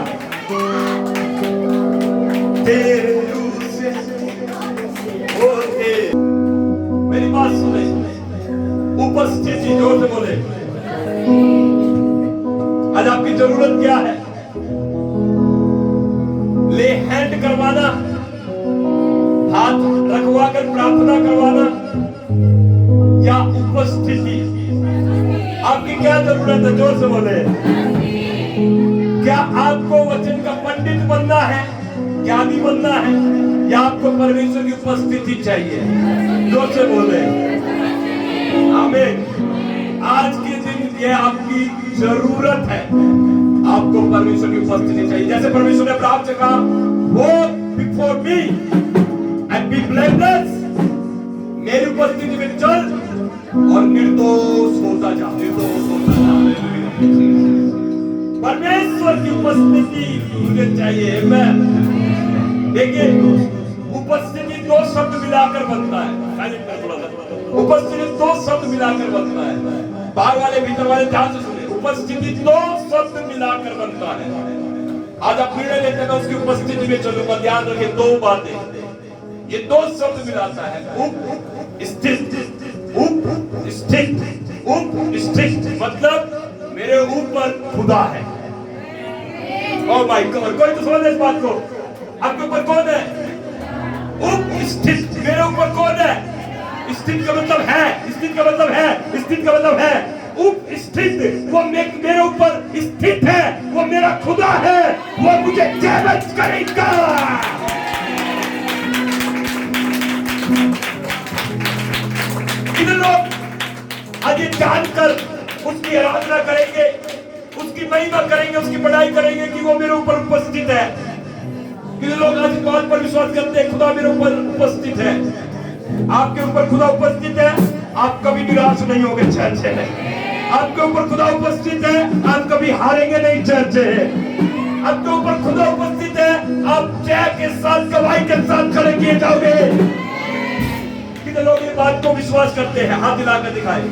मेरी बात सुने, उपस्थिति जोर से बोले। आज आपकी जरूरत क्या है? ले हैंड करवाना, हाथ रखवा कर प्रार्थना करवाना, या उपस्थिति? आपकी क्या जरूरत है? जोर से बोले। क्या आपको वचन का पंडित बनना है, ज्ञानी बनना है, या आपको परमेश्वर की उपस्थिति चाहिए? जोर से बोले आमीन। आज के दिन ये आपकी जरूरत है, आपको परमेश्वर की उपस्थिति चाहिए। जैसे परमेश्वर ने अब्राहम से कहा, walk before me and be blameless, मेरी उपस्थिति में चल और निर्दोष होता जा, निर्दोष होता जा। परमेश्वर की उपस्थिति मुझे चाहिए। मैं देखिए, उपस्थिति दो शब्द मिलाकर बनता है। उपस्थिति दो शब्द मिलाकर बनता है। बाहर वाले भीतर वाले ध्यान से सुने। उपस्थिति दो शब्द मिलाकर बनता है। आज आप निर्णय लेते हैं उसकी उपस्थिति में चलूंगा। ध्यान रखिए, दो बातें, ये दो शब्द मिलाता है। उप स्थित, उप स्थित, उप स्थित मतलब मेरे ऊपर खुदा है। ओह माय गॉड, कोई तो समझ इस बात को। आपके ऊपर कौन है? उप स्थित, मेरे ऊपर कौन है? स्थित का मतलब है, स्थित का मतलब है, स्थित का मतलब है उप स्थित। वो मेरे ऊपर स्थित है, वो मेरा खुदा है, वो मुझे चैलेंज करेगा। इधर लोग आज ये जानकर उसकी आराधना करेंगे, उसकी महिमा करेंगे, उसकी बड़ाई करेंगे कि वो मेरे ऊपर उपस्थित है। कितने लोग आज इस बात पर विश्वास करते हैं, खुदा मेरे ऊपर उपस्थित है। आपके ऊपर खुदा उपस्थित है, आप कभी निराश नहीं होंगे चर्च में। आपके ऊपर खुदा उपस्थित है, आप कभी हारेंगे नहीं चर्च में। आपके ऊपर खुदा उपस्थित है, आप जय के साथ, गवाही के साथ खड़े किए जाओगे। कितने लोग ये बात को विश्वास करते हैं? हाथ दिलाकर दिखाए।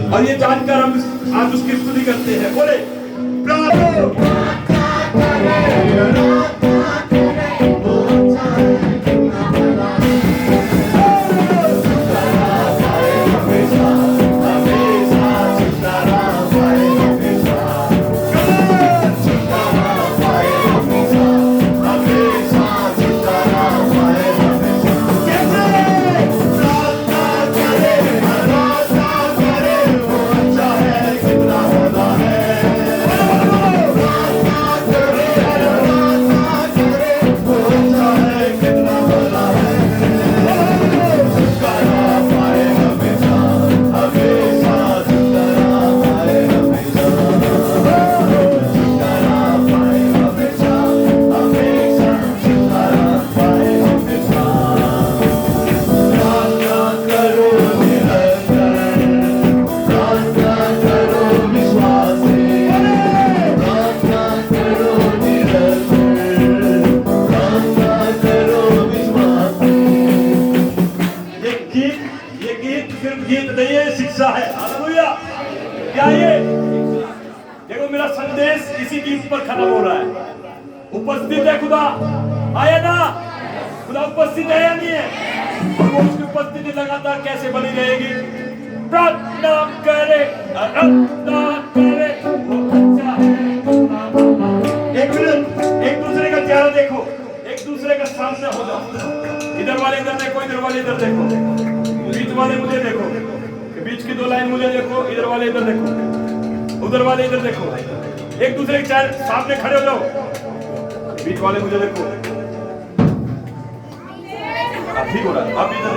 और ये जानकर हम आज उसकी स्तुति करते हैं। बोले प्रभु उपस्थित है खुदा, आया ना? खुदा उपस्थित है या नहीं है? और वो उसकी उपस्थिति लगातार कैसे बनी रहेगी? प्रार्थना करे, आराधना करे, वो अच्छा है। एक मिनट, एक दूसरे का चेहरा देखो, एक दूसरे का सामने हो जाओ। इधर वाले इधर देखो, इधर वाले इधर देखो, बीच वाले मुझे देखो, बीच की दो लाइन मुझे देखो, इधर वाले इधर देखो, उधर वाले इधर देखो। एक दूसरे के सामने खड़े हो जाओ, बीच वाले मुझे देखो। ठीक हो रहा है, आप इधर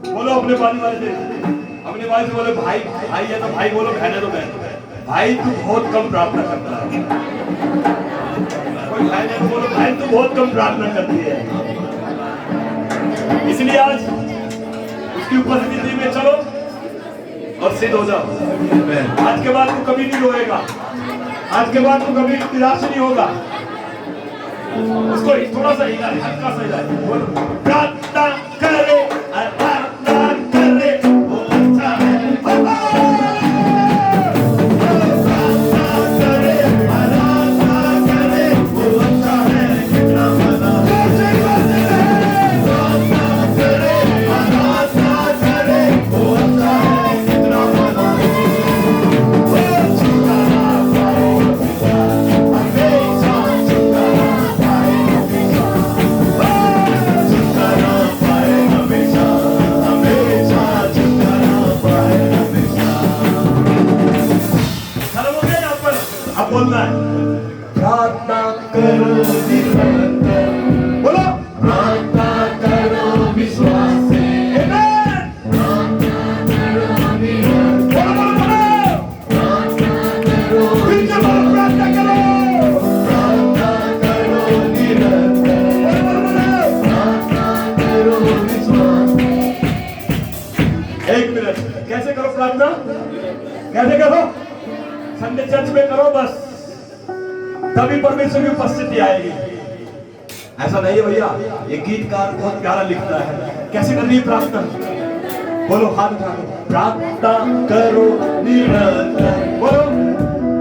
बोलो अपने बाजू वाले से, अपने बाजू से बोले भाई, भाई है तो भाई बोलो, बहन है तो बहन। भाई तू बहुत कम प्रार्थना करता है। कोई भाई है तो बोलो, भाई तू बहुत कम प्रार्थना करती है। इसलिए आज उसकी उपस्थिति में चलो और सिद्ध हो जाओ। आज के बाद तू कभी नहीं रोएगा, आज के बाद तू कभी निराश नहीं होगा। उसको थोड़ा सा हिला, हल्का सा हिला, बोलो प्रार्थना करे, आराधना करे, वो अच्छा है। प्रार्थना करे, आराधना करे, वो अच्छा है, कितना भला। प्रार्थना करे, आराधना करे, वो अच्छा है, कितना भला। वो छुटकारा निरंतर, बोलो प्रार्थना करो विश्वास से, Amen। करो निरंतर, बोलो बोलो करो फिर से बोलो प्रार्थना करो निरंतर, बोलो करो विश्वास से। एक मिनट कैसे करो प्रार्थना कैसे करो संडे चर्च में करो बस तभी परमेश्वर की उपस्थिति आएगी ऐसा नहीं है भैया ये गीतकार बहुत प्यारा लिखता है कैसे करनी है प्रार्थना बोलो हाथ उठाओ प्रार्थना करो निरंतर बोलो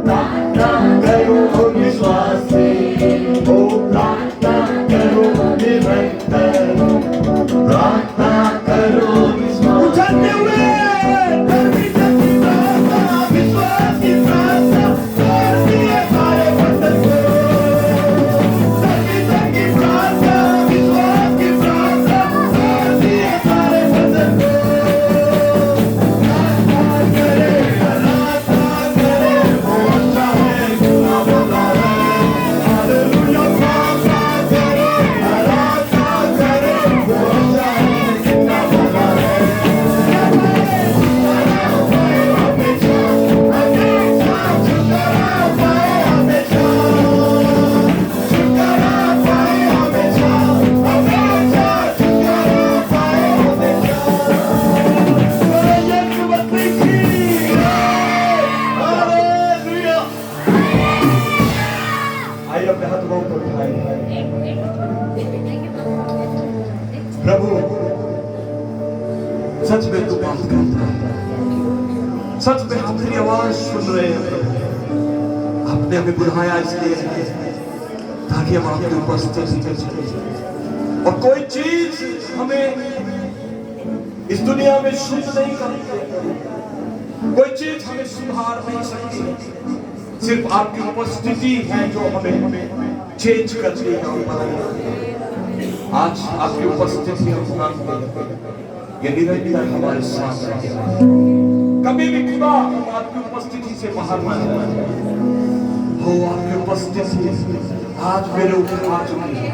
प्रार्थना करो विश्वास से ओ प्रार्थना करो निरंतर प्रार्थना करो विश्वास उठाते हुए धर्मी शक्ति प्रार्थना विश्वास की प्रार्थना करती है सारे बंधन को धर्मी शक्ति प्रार्थना विश्वास की प्रार्थना करती है सारे बंधन को प्रार्थना करे वो अच्छा है गुना भला है हालेलुया प्रार्थना करे वो अच्छा है गुना भला है आइए अपने हाथ को ऊपर उठाएं प्रभु सच में तू बात करता है सच में हम तेरी आवाज सुन रहे हैं प्रभु आपने हमें बुलाया इसलिए ताकि हम आपकी उपस्थिति में चले और कोई चीज हमें इस दुनिया में शुद्ध नहीं करती कोई चीज हमें सुधार नहीं सकती सिर्फ आपकी उपस्थिति है जो हमें चेंज करती है और बदलती है आज आपकी उपस्थिति हम मांगते हैं ये निरंतर हमारे साथ है कभी भी खुदा हम आपकी उपस्थिति से बाहर ना जाए हो आपकी उपस्थिति आज मेरे ऊपर आ चुकी है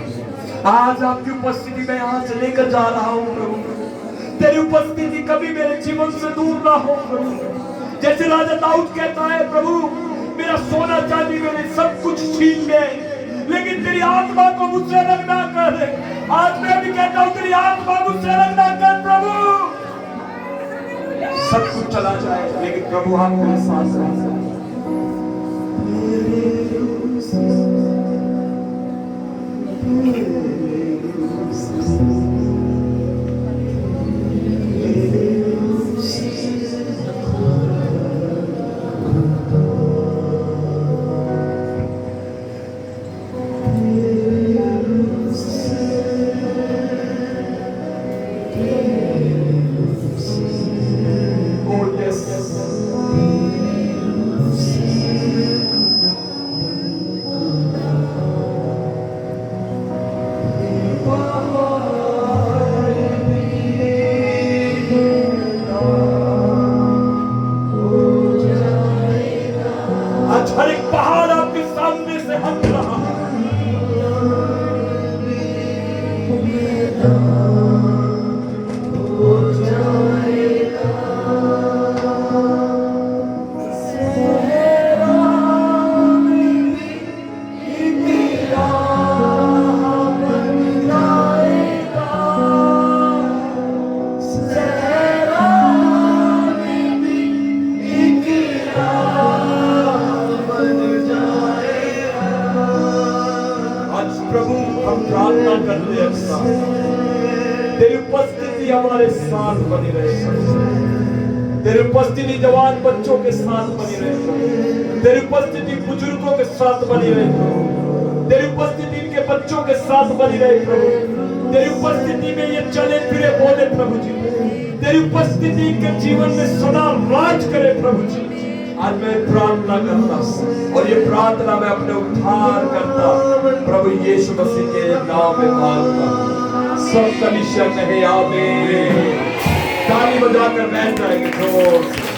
आज आपकी उपस्थिति में यहाँ से लेकर जा रहा हूँ प्रभु तेरी उपस्थिति कभी मेरे जीवन से दूर ना हो प्रभु जैसे राजा दाऊद कहता है प्रभु मेरा सोना चांदी मेरे सब कुछ छीन ले लेकिन तेरी आत्मा को मुझसे अलग ना कर आज मैं भी कहता हूँ तेरी आत्मा मुझसे अलग ना कर प्रभु सब कुछ चला जाए लेकिन प्रभु आप मेरे साथ रहे हर एक पहाड़ आपके सामने से हट रहा है प्रभु हम प्रार्थना करते हैं तेरी उपस्थिति हमारे साथ बनी रहे तेरी उपस्थिति जवान बच्चों के साथ बनी रहे तेरी उपस्थिति बुजुर्गों के साथ बनी रहे तेरी उपस्थिति इनके बच्चों के साथ बनी रहे प्रभु तेरी उपस्थिति में ये चले फिरे बोले प्रभु जी तेरी उपस्थिति इनके जीवन में सदा राज करे प्रभु जी आज मैं प्रार्थना करता और ये प्रार्थना मैं अपने उद्धार करता प्रभु यीशु मसीह के नाम में मांगता सब कलीसिया कहे आमीन ताली बजाकर बैठ जाएंगे